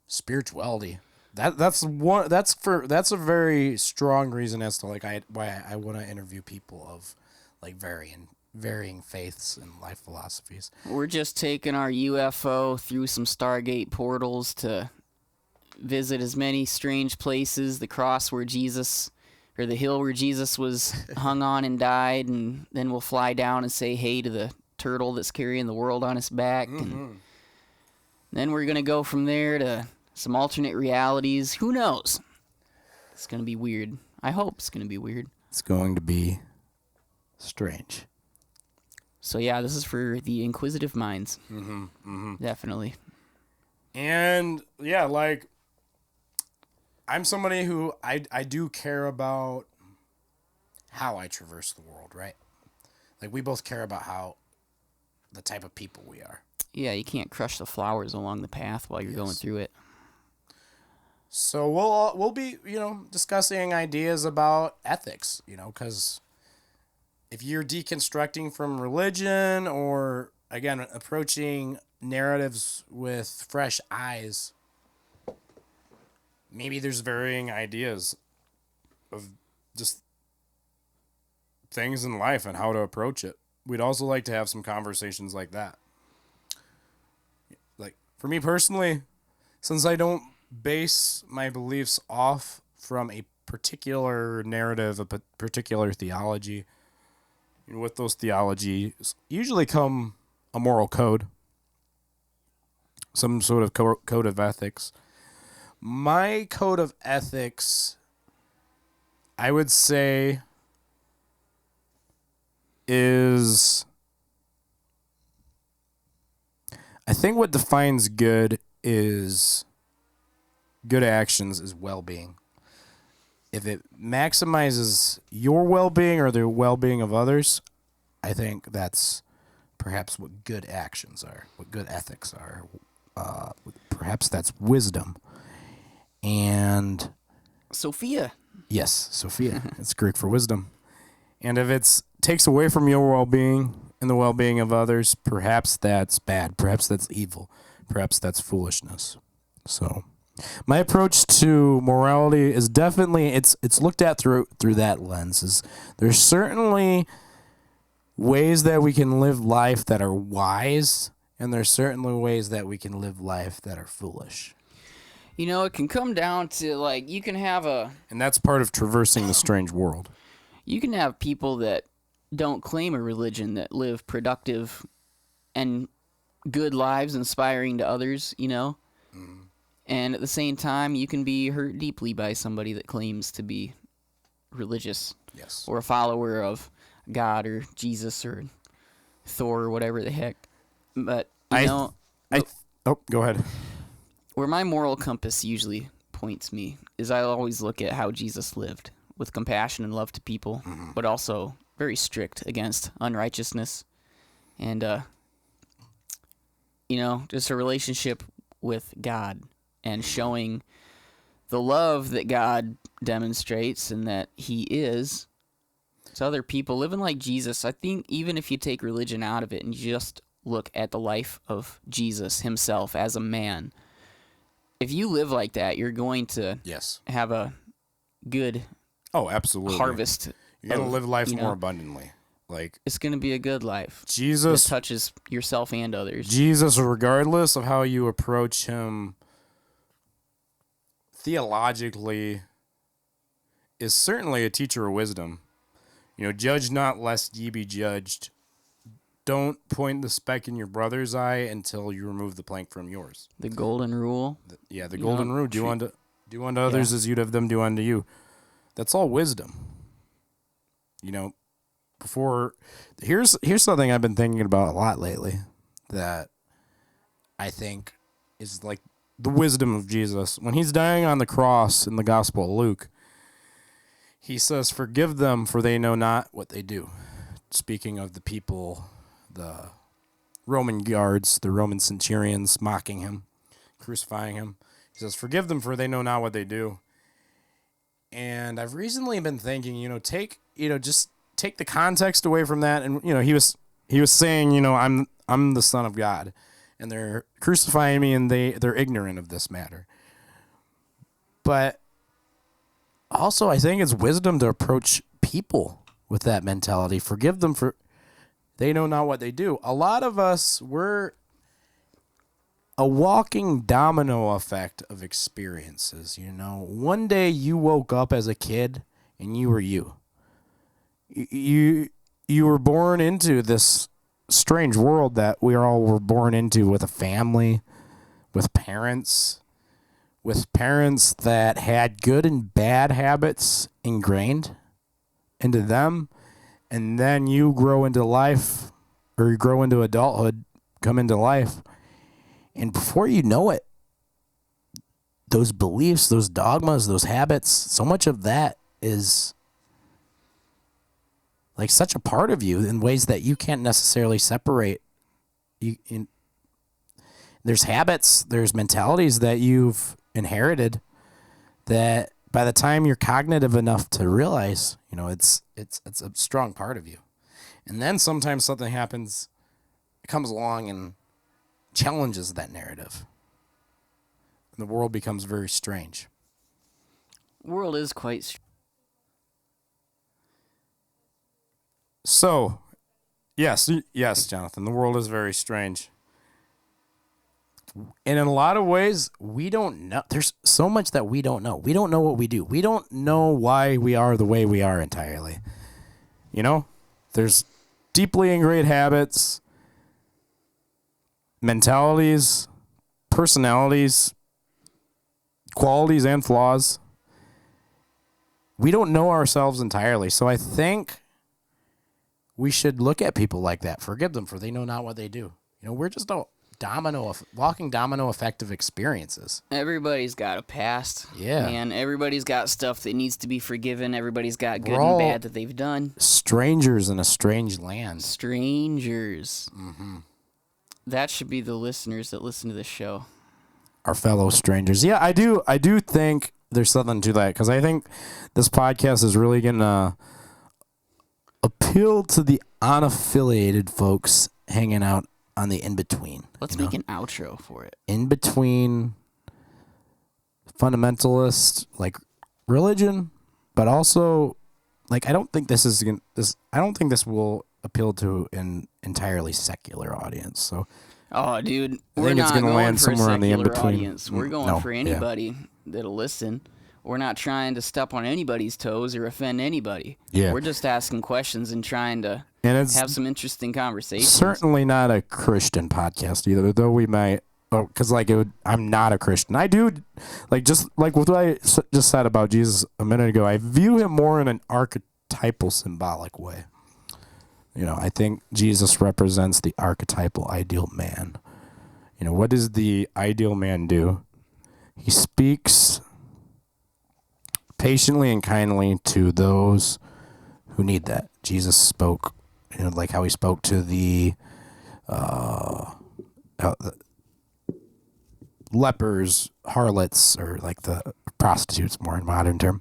C: spirituality. That's a very strong reason as to like why I want to interview people of like varying faiths and life philosophies.
D: We're just taking our UFO through some Stargate portals to visit as many strange places, the cross where Jesus, or the hill where Jesus was hung on and died, and then we'll fly down and say hey to the turtle that's carrying the world on its back. And then we're going to go from there to some alternate realities. Who knows? It's going to be weird. I hope it's going to be weird.
C: It's going to be strange.
D: So yeah, this is for the inquisitive minds. Definitely.
C: And yeah, like, I'm somebody who I do care about how I traverse the world, right? Like, we both care about how the type of people we are.
D: Yeah, you can't crush the flowers along the path while you're going through it.
C: So we'll be, discussing ideas about ethics, because if you're deconstructing from religion, or again approaching narratives with fresh eyes, maybe there's varying ideas of just things in life and how to approach it. We'd also like to have some conversations like that. Like, for me personally, since I don't base my beliefs off from a particular narrative, a particular theology, with those theologies usually come a moral code, some sort of code of ethics. My code of ethics, I would say, is, I think what defines good actions is well-being. If it maximizes your well-being or the well-being of others, I think that's perhaps what good actions are, what good ethics are. Perhaps that's wisdom. And
D: Sophia.
C: yes, Sophia. It's Greek for wisdom. And if it takes away from your well-being and the well-being of others, perhaps that's bad. Perhaps that's evil. Perhaps that's foolishness. So my approach to morality is definitely, it's looked at through that lens. There's certainly ways that we can live life that are wise, and there's certainly ways that we can live life that are foolish.
D: It can come down to, like, you can have
C: and that's part of traversing the strange world.
D: You can have people that don't claim a religion that live productive and good lives, inspiring to others, And at the same time, you can be hurt deeply by somebody that claims to be religious
C: Yes.
D: or a follower of God or Jesus or Thor or whatever the heck. But,
C: Oh, go ahead.
D: where my moral compass usually points me is I always look at how Jesus lived with compassion and love to people, but also very strict against unrighteousness and, just a relationship with God and showing the love that God demonstrates and that he is to other people, living like Jesus. I think even if you take religion out of it and you just look at the life of Jesus himself as a man, if you live like that, you're going to
C: Yes.
D: have a good
C: Oh, absolutely.
D: harvest.
C: You're going to live life
D: you know,
C: more abundantly. Like
D: It's going to be a good life.
C: Jesus
D: It touches yourself and others.
C: Jesus, regardless of how you approach him theologically, is certainly a teacher of wisdom. Judge not lest ye be judged. Don't point the speck in your brother's eye until you remove the plank from yours.
D: The golden rule.
C: The golden rule. Do unto others
D: Yeah.
C: as you'd have them do unto you. That's all wisdom. Here's something I've been thinking about a lot lately that I think is like the wisdom of Jesus. When he's dying on the cross in the Gospel of Luke, he says, "Forgive them, for they know not what they do." Speaking of the people, the Roman guards, the Roman centurions mocking him, crucifying him. He says, "Forgive them, for they know not what they do." And I've recently been thinking, just take the context away from that. And, he was saying, I'm the Son of God, and they're crucifying me, and they're ignorant of this matter. But also, I think it's wisdom to approach people with that mentality. Forgive them, for they know not what they do. A lot of us, we're a walking domino effect of experiences. One day you woke up as a kid and you were you. You were born into this strange world that we all were born into, with a family, with parents that had good and bad habits ingrained into them. And then you grow into life, or you grow into adulthood, come into life. And before you know it, those beliefs, those dogmas, those habits, so much of that is like such a part of you in ways that you can't necessarily separate. There's habits, there's mentalities that you've inherited that by the time you're cognitive enough to realize, it's a strong part of you. And then sometimes something happens, it comes along and challenges that narrative. And the world becomes very strange.
D: World is quite
C: So, yes, Jonathan, the world is very strange. And in a lot of ways, we don't know. There's so much that we don't know. We don't know what we do. We don't know why we are the way we are entirely. There's deeply ingrained habits, mentalities, personalities, qualities, and flaws. We don't know ourselves entirely. So I think we should look at people like that. Forgive them, for they know not what they do. We're just a walking domino effect of experiences.
D: Everybody's got a past.
C: Yeah.
D: And everybody's got stuff that needs to be forgiven. Everybody's got good
C: We're all
D: and bad that they've done.
C: Strangers in a strange land.
D: Strangers. Mm-hmm. That should be the listeners that listen to this show.
C: Our fellow strangers. Yeah, I do think there's something to that, because I think this podcast is really going to appeal to the unaffiliated folks hanging out on the in-between.
D: Let's make an outro for it.
C: In-between fundamentalist, like, religion, but also, like, I don't think this will appeal to an entirely secular audience. So,
D: oh, dude,
C: I
D: we're
C: think it's
D: not
C: gonna
D: going
C: land
D: for a
C: somewhere in the
D: secular
C: in-between.
D: audience. We're going
C: No,
D: for
C: yeah.
D: anybody that'll listen. We're not trying to step on anybody's toes or offend anybody.
C: Yeah.
D: We're just asking questions and trying to
C: and it's
D: have some interesting conversations.
C: certainly not a Christian podcast either, though we might because like I'm not a Christian. I do, like just like what I just said about Jesus a minute ago. I view him more in an archetypal, symbolic way. You know, I think Jesus represents the archetypal ideal man. You know, what does the ideal man do? He speaks patiently and kindly to those who need that. Jesus spoke, you know, like how he spoke to the lepers, harlots, or like the prostitutes, more in modern term,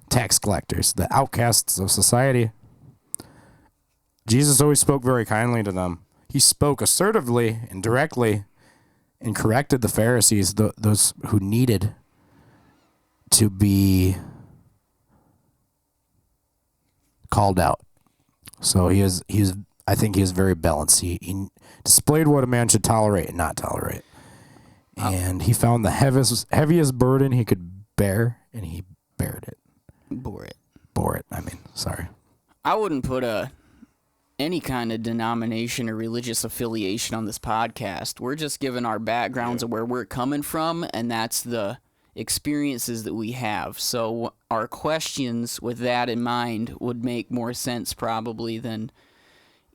C: tax collectors, the outcasts of society. Jesus always spoke very kindly to them. He spoke assertively and directly and corrected the Pharisees, those who needed to be called out. So I think he is very balanced. He displayed what a man should tolerate and not tolerate. And he found the heaviest burden he could bear, and he bared it.
D: Bore it.
C: I mean, sorry.
D: I wouldn't put any kind of denomination or religious affiliation on this podcast. We're just giving our backgrounds of where we're coming from, and that's the experiences that we have. So our questions with that in mind would make more sense probably than,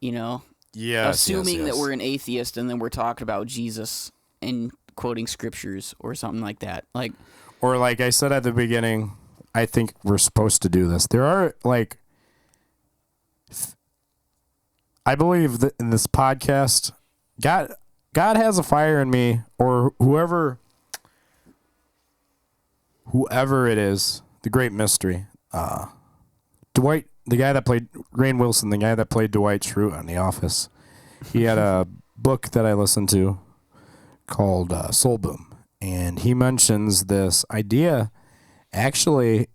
D: assuming that we're an atheist and then we're talking about Jesus and quoting scriptures or something like that.
C: Or like I said at the beginning, I think we're supposed to do this. There are I believe that in this podcast, God has a fire in me, or whoever it is, the great mystery. Dwight, the guy that played Rainn Wilson, the guy that played Dwight Schrute on The Office, he had a book that I listened to called Soul Boom, and he mentions this idea actually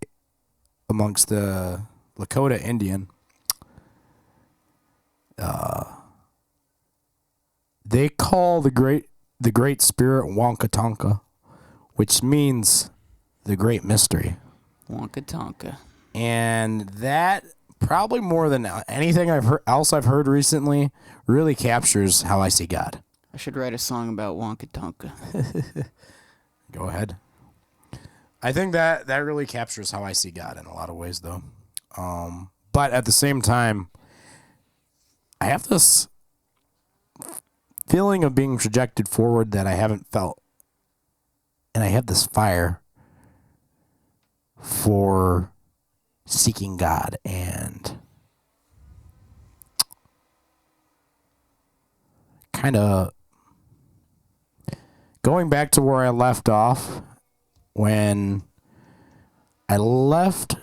C: amongst the Lakota Indian. They call the great spirit Wonka Tonka, which means the great mystery.
D: Wonka Tonka.
C: And that probably more than anything I've heard recently really captures how I see God.
D: I should write a song about Wonka Tonka.
C: Go ahead. I think that really captures how I see God in a lot of ways, though. But at the same time, I have this feeling of being projected forward that I haven't felt. And I have this fire for seeking God and kind of going back to where I left off when I left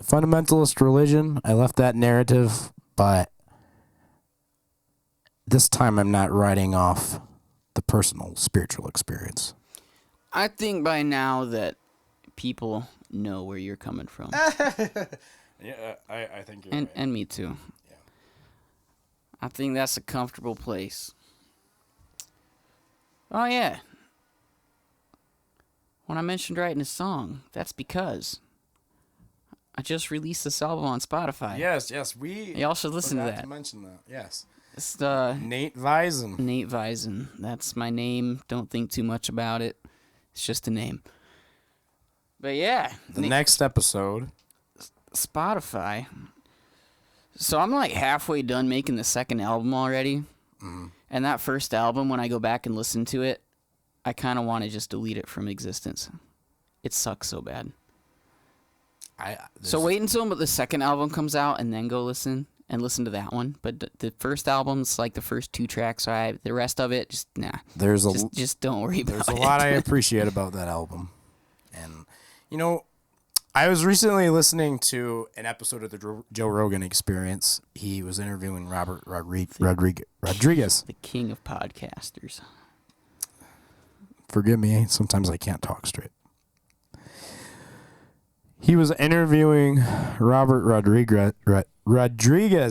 C: fundamentalist religion. I left that narrative, but this time I'm not writing off the personal spiritual experience.
D: I think by now that people know where you're coming from.
C: Yeah, I think you're right.
D: And me too.
C: Yeah.
D: I think that's a comfortable place. Oh, yeah. When I mentioned writing a song, that's because I just released this album on Spotify.
C: Yes.
D: Y'all should listen to that.
C: To mention that. Yes.
D: It's
C: Nate Visen.
D: Nate Visen. That's my name. Don't think too much about it. It's just a name. But yeah.
C: The next episode.
D: Spotify. So I'm like halfway done making the second album already.
C: Mm-hmm.
D: And that first album, when I go back and listen to it, I kind of want to just delete it from existence. It sucks so bad. So wait until the second album comes out and then go listen to that one. But the first album's like the first 2 tracks. So the rest of it, just nah. Just don't worry about it.
C: There's a lot I appreciate about that album. And, I was recently listening to an episode of the Joe Rogan Experience. He was interviewing Robert Rodriguez.
D: The king of podcasters.
C: Forgive me, sometimes I can't talk straight. He was interviewing Robert Rodriguez.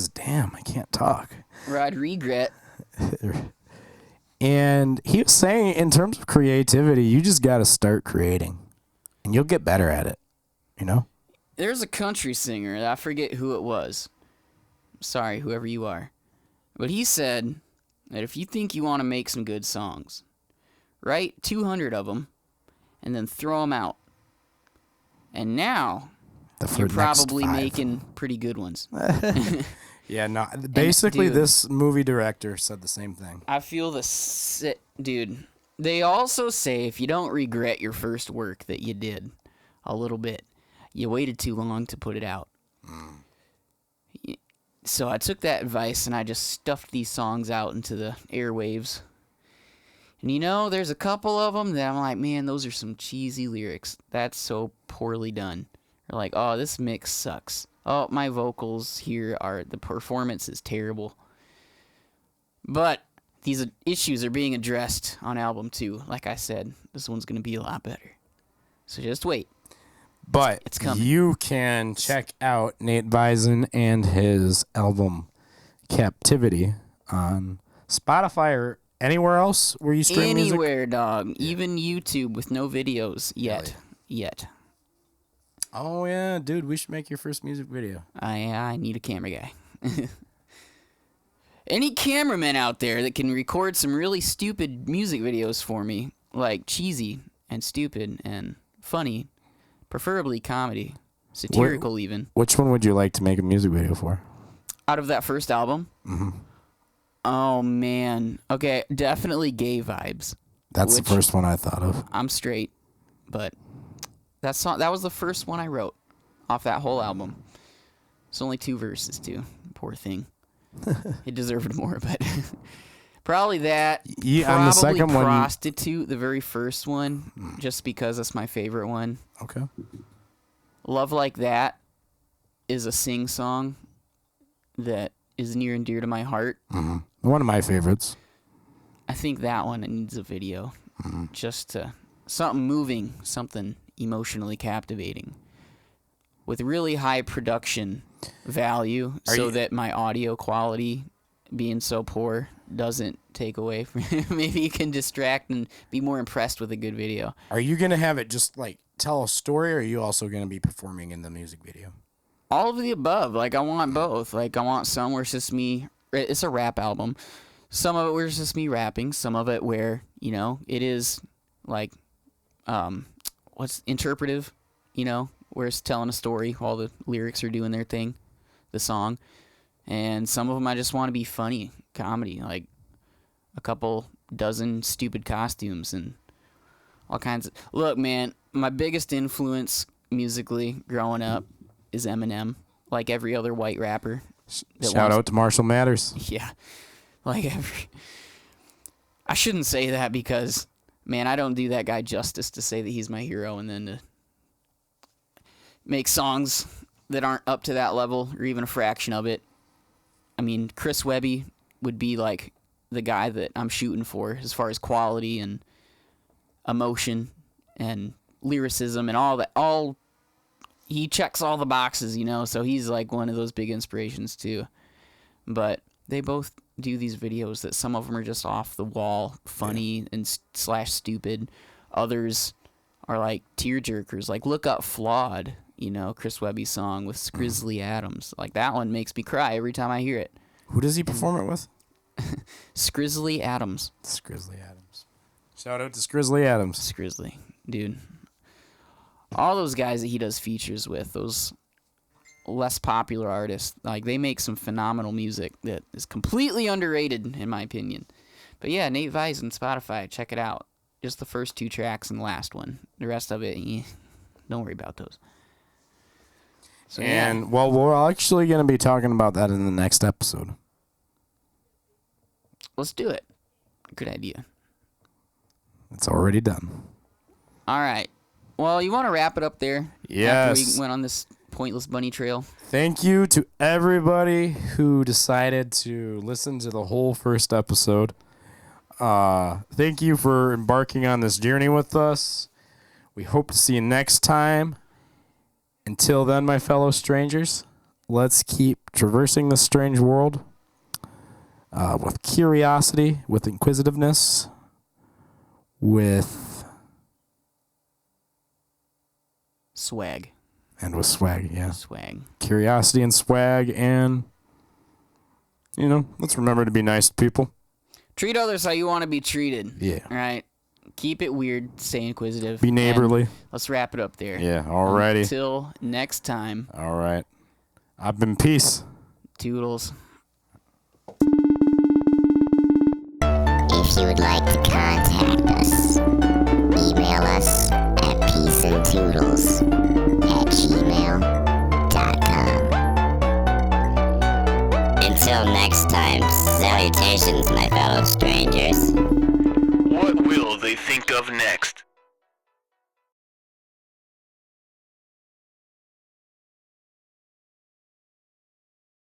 C: Damn, I can't talk.
D: Rodriguez.
C: And he was saying, in terms of creativity, you just got to start creating. And you'll get better at it,
D: There's a country singer, I forget who it was. Sorry, whoever you are. But he said that if you think you want to make some good songs, write 200 of them, and then throw them out. And now you're probably making pretty good ones.
C: Yeah, no. Basically,
D: dude,
C: this movie director said the same thing.
D: I feel dude. They also say if you don't regret your first work that you did a little bit, you waited too long to put it out. So I took that advice and I just stuffed these songs out into the airwaves. And you know, there's a couple of them that I'm like, man, those are some cheesy lyrics. That's so poorly done. Or like, oh, this mix sucks. Oh, my vocals here the performance is terrible. But these issues are being addressed on album 2. Like I said, this one's going to be a lot better. So just wait.
C: But
D: it's coming.
C: You can check out Nate Visen and his album Captivity on Spotify or anywhere else where you stream music.
D: Anywhere, dog. Even YouTube with no videos yet. Yet.
C: Oh, yeah, dude, we should make your first music video.
D: I need a camera guy. Any cameraman out there that can record some really stupid music videos for me, like cheesy and stupid and funny, preferably comedy, satirical even.
C: Which one would you like to make a music video for?
D: Out of that first album?
C: Mm-hmm.
D: Oh, man. Okay, definitely Gay Vibes.
C: That's the first one I thought of.
D: I'm straight, but that was the first one I wrote off that whole album. It's only 2 verses, too. Poor thing. It deserved more, but probably that.
C: Yeah,
D: probably
C: on the second
D: Prostitute, the very first one, just because that's my favorite one.
C: Okay.
D: Love Like That is a sing song that is near and dear to my heart.
C: Mm-hmm. One of my favorites.
D: I think that one needs a video. Just something moving, something emotionally captivating with really high production value that my audio quality being so poor doesn't take away from maybe you can distract and be more impressed with a good video.
C: Are you going to have it just like tell a story, or are you also going to be performing in the music video?
D: All of the above. Like, I want both. Like, I want some where it's just me. It's a rap album. Some of it where it's just me rapping. Some of it where, you know, it is like, what's interpretive, you know, where it's telling a story while the lyrics are doing their thing, the song. And some of them I just want to be funny, comedy, like a couple dozen stupid costumes and all kinds of... Look, man, my biggest influence musically growing up is Eminem, like every other white rapper.
C: Shout out to Marshall Mathers.
D: Yeah. Like I shouldn't say that because, man, I don't do that guy justice to say that he's my hero and then to make songs that aren't up to that level or even a fraction of it. I mean, Chris Webby would be like the guy that I'm shooting for as far as quality and emotion and lyricism and all that. He checks all the boxes, you know, so he's like one of those big inspirations too. But they both do these videos that some of them are just off the wall, funny and / stupid. Others are like tearjerkers. Like, look up Flawed, you know, Chris Webby's song with Skrizzly Adams. Like, that one makes me cry every time I hear it.
C: Who does he perform it with?
D: Skrizzly Adams.
C: Skrizzly Adams. Shout out to Skrizzly Adams.
D: Skrizzly, dude. All those guys that he does features with, those less popular artists, like, they make some phenomenal music that is completely underrated, in my opinion. But yeah, Nate Visen, Spotify, check it out. Just the first 2 tracks and the last one. The rest of it, don't worry about those. So,
C: and, well, we're actually going to be talking about that in the next episode.
D: Let's do it. Good idea.
C: It's already done.
D: All right. Well, you want to wrap it up there?
C: Yes.
D: After we went on this pointless bunny trail.
C: Thank you to everybody who decided to listen to the whole first episode. Thank you for embarking on this journey with us. We hope to see you next time. Until then, my fellow strangers, let's keep traversing this strange world with curiosity, with inquisitiveness, with
D: swag.
C: And with swag, yeah.
D: Swag.
C: Curiosity and swag, and, you know, let's remember to be nice to people.
D: Treat others how you want to be treated.
C: Yeah.
D: Right? Keep it weird. Stay inquisitive.
C: Be
D: and
C: neighborly.
D: let's wrap it up there.
C: Yeah, alrighty.
D: Until next time.
C: All right. I've been Peace.
D: Toodles.
E: If you would like to contact us, email us at peaceandtoodles@gmail.com. Until next time, salutations, my fellow strangers.
F: What will they think of next?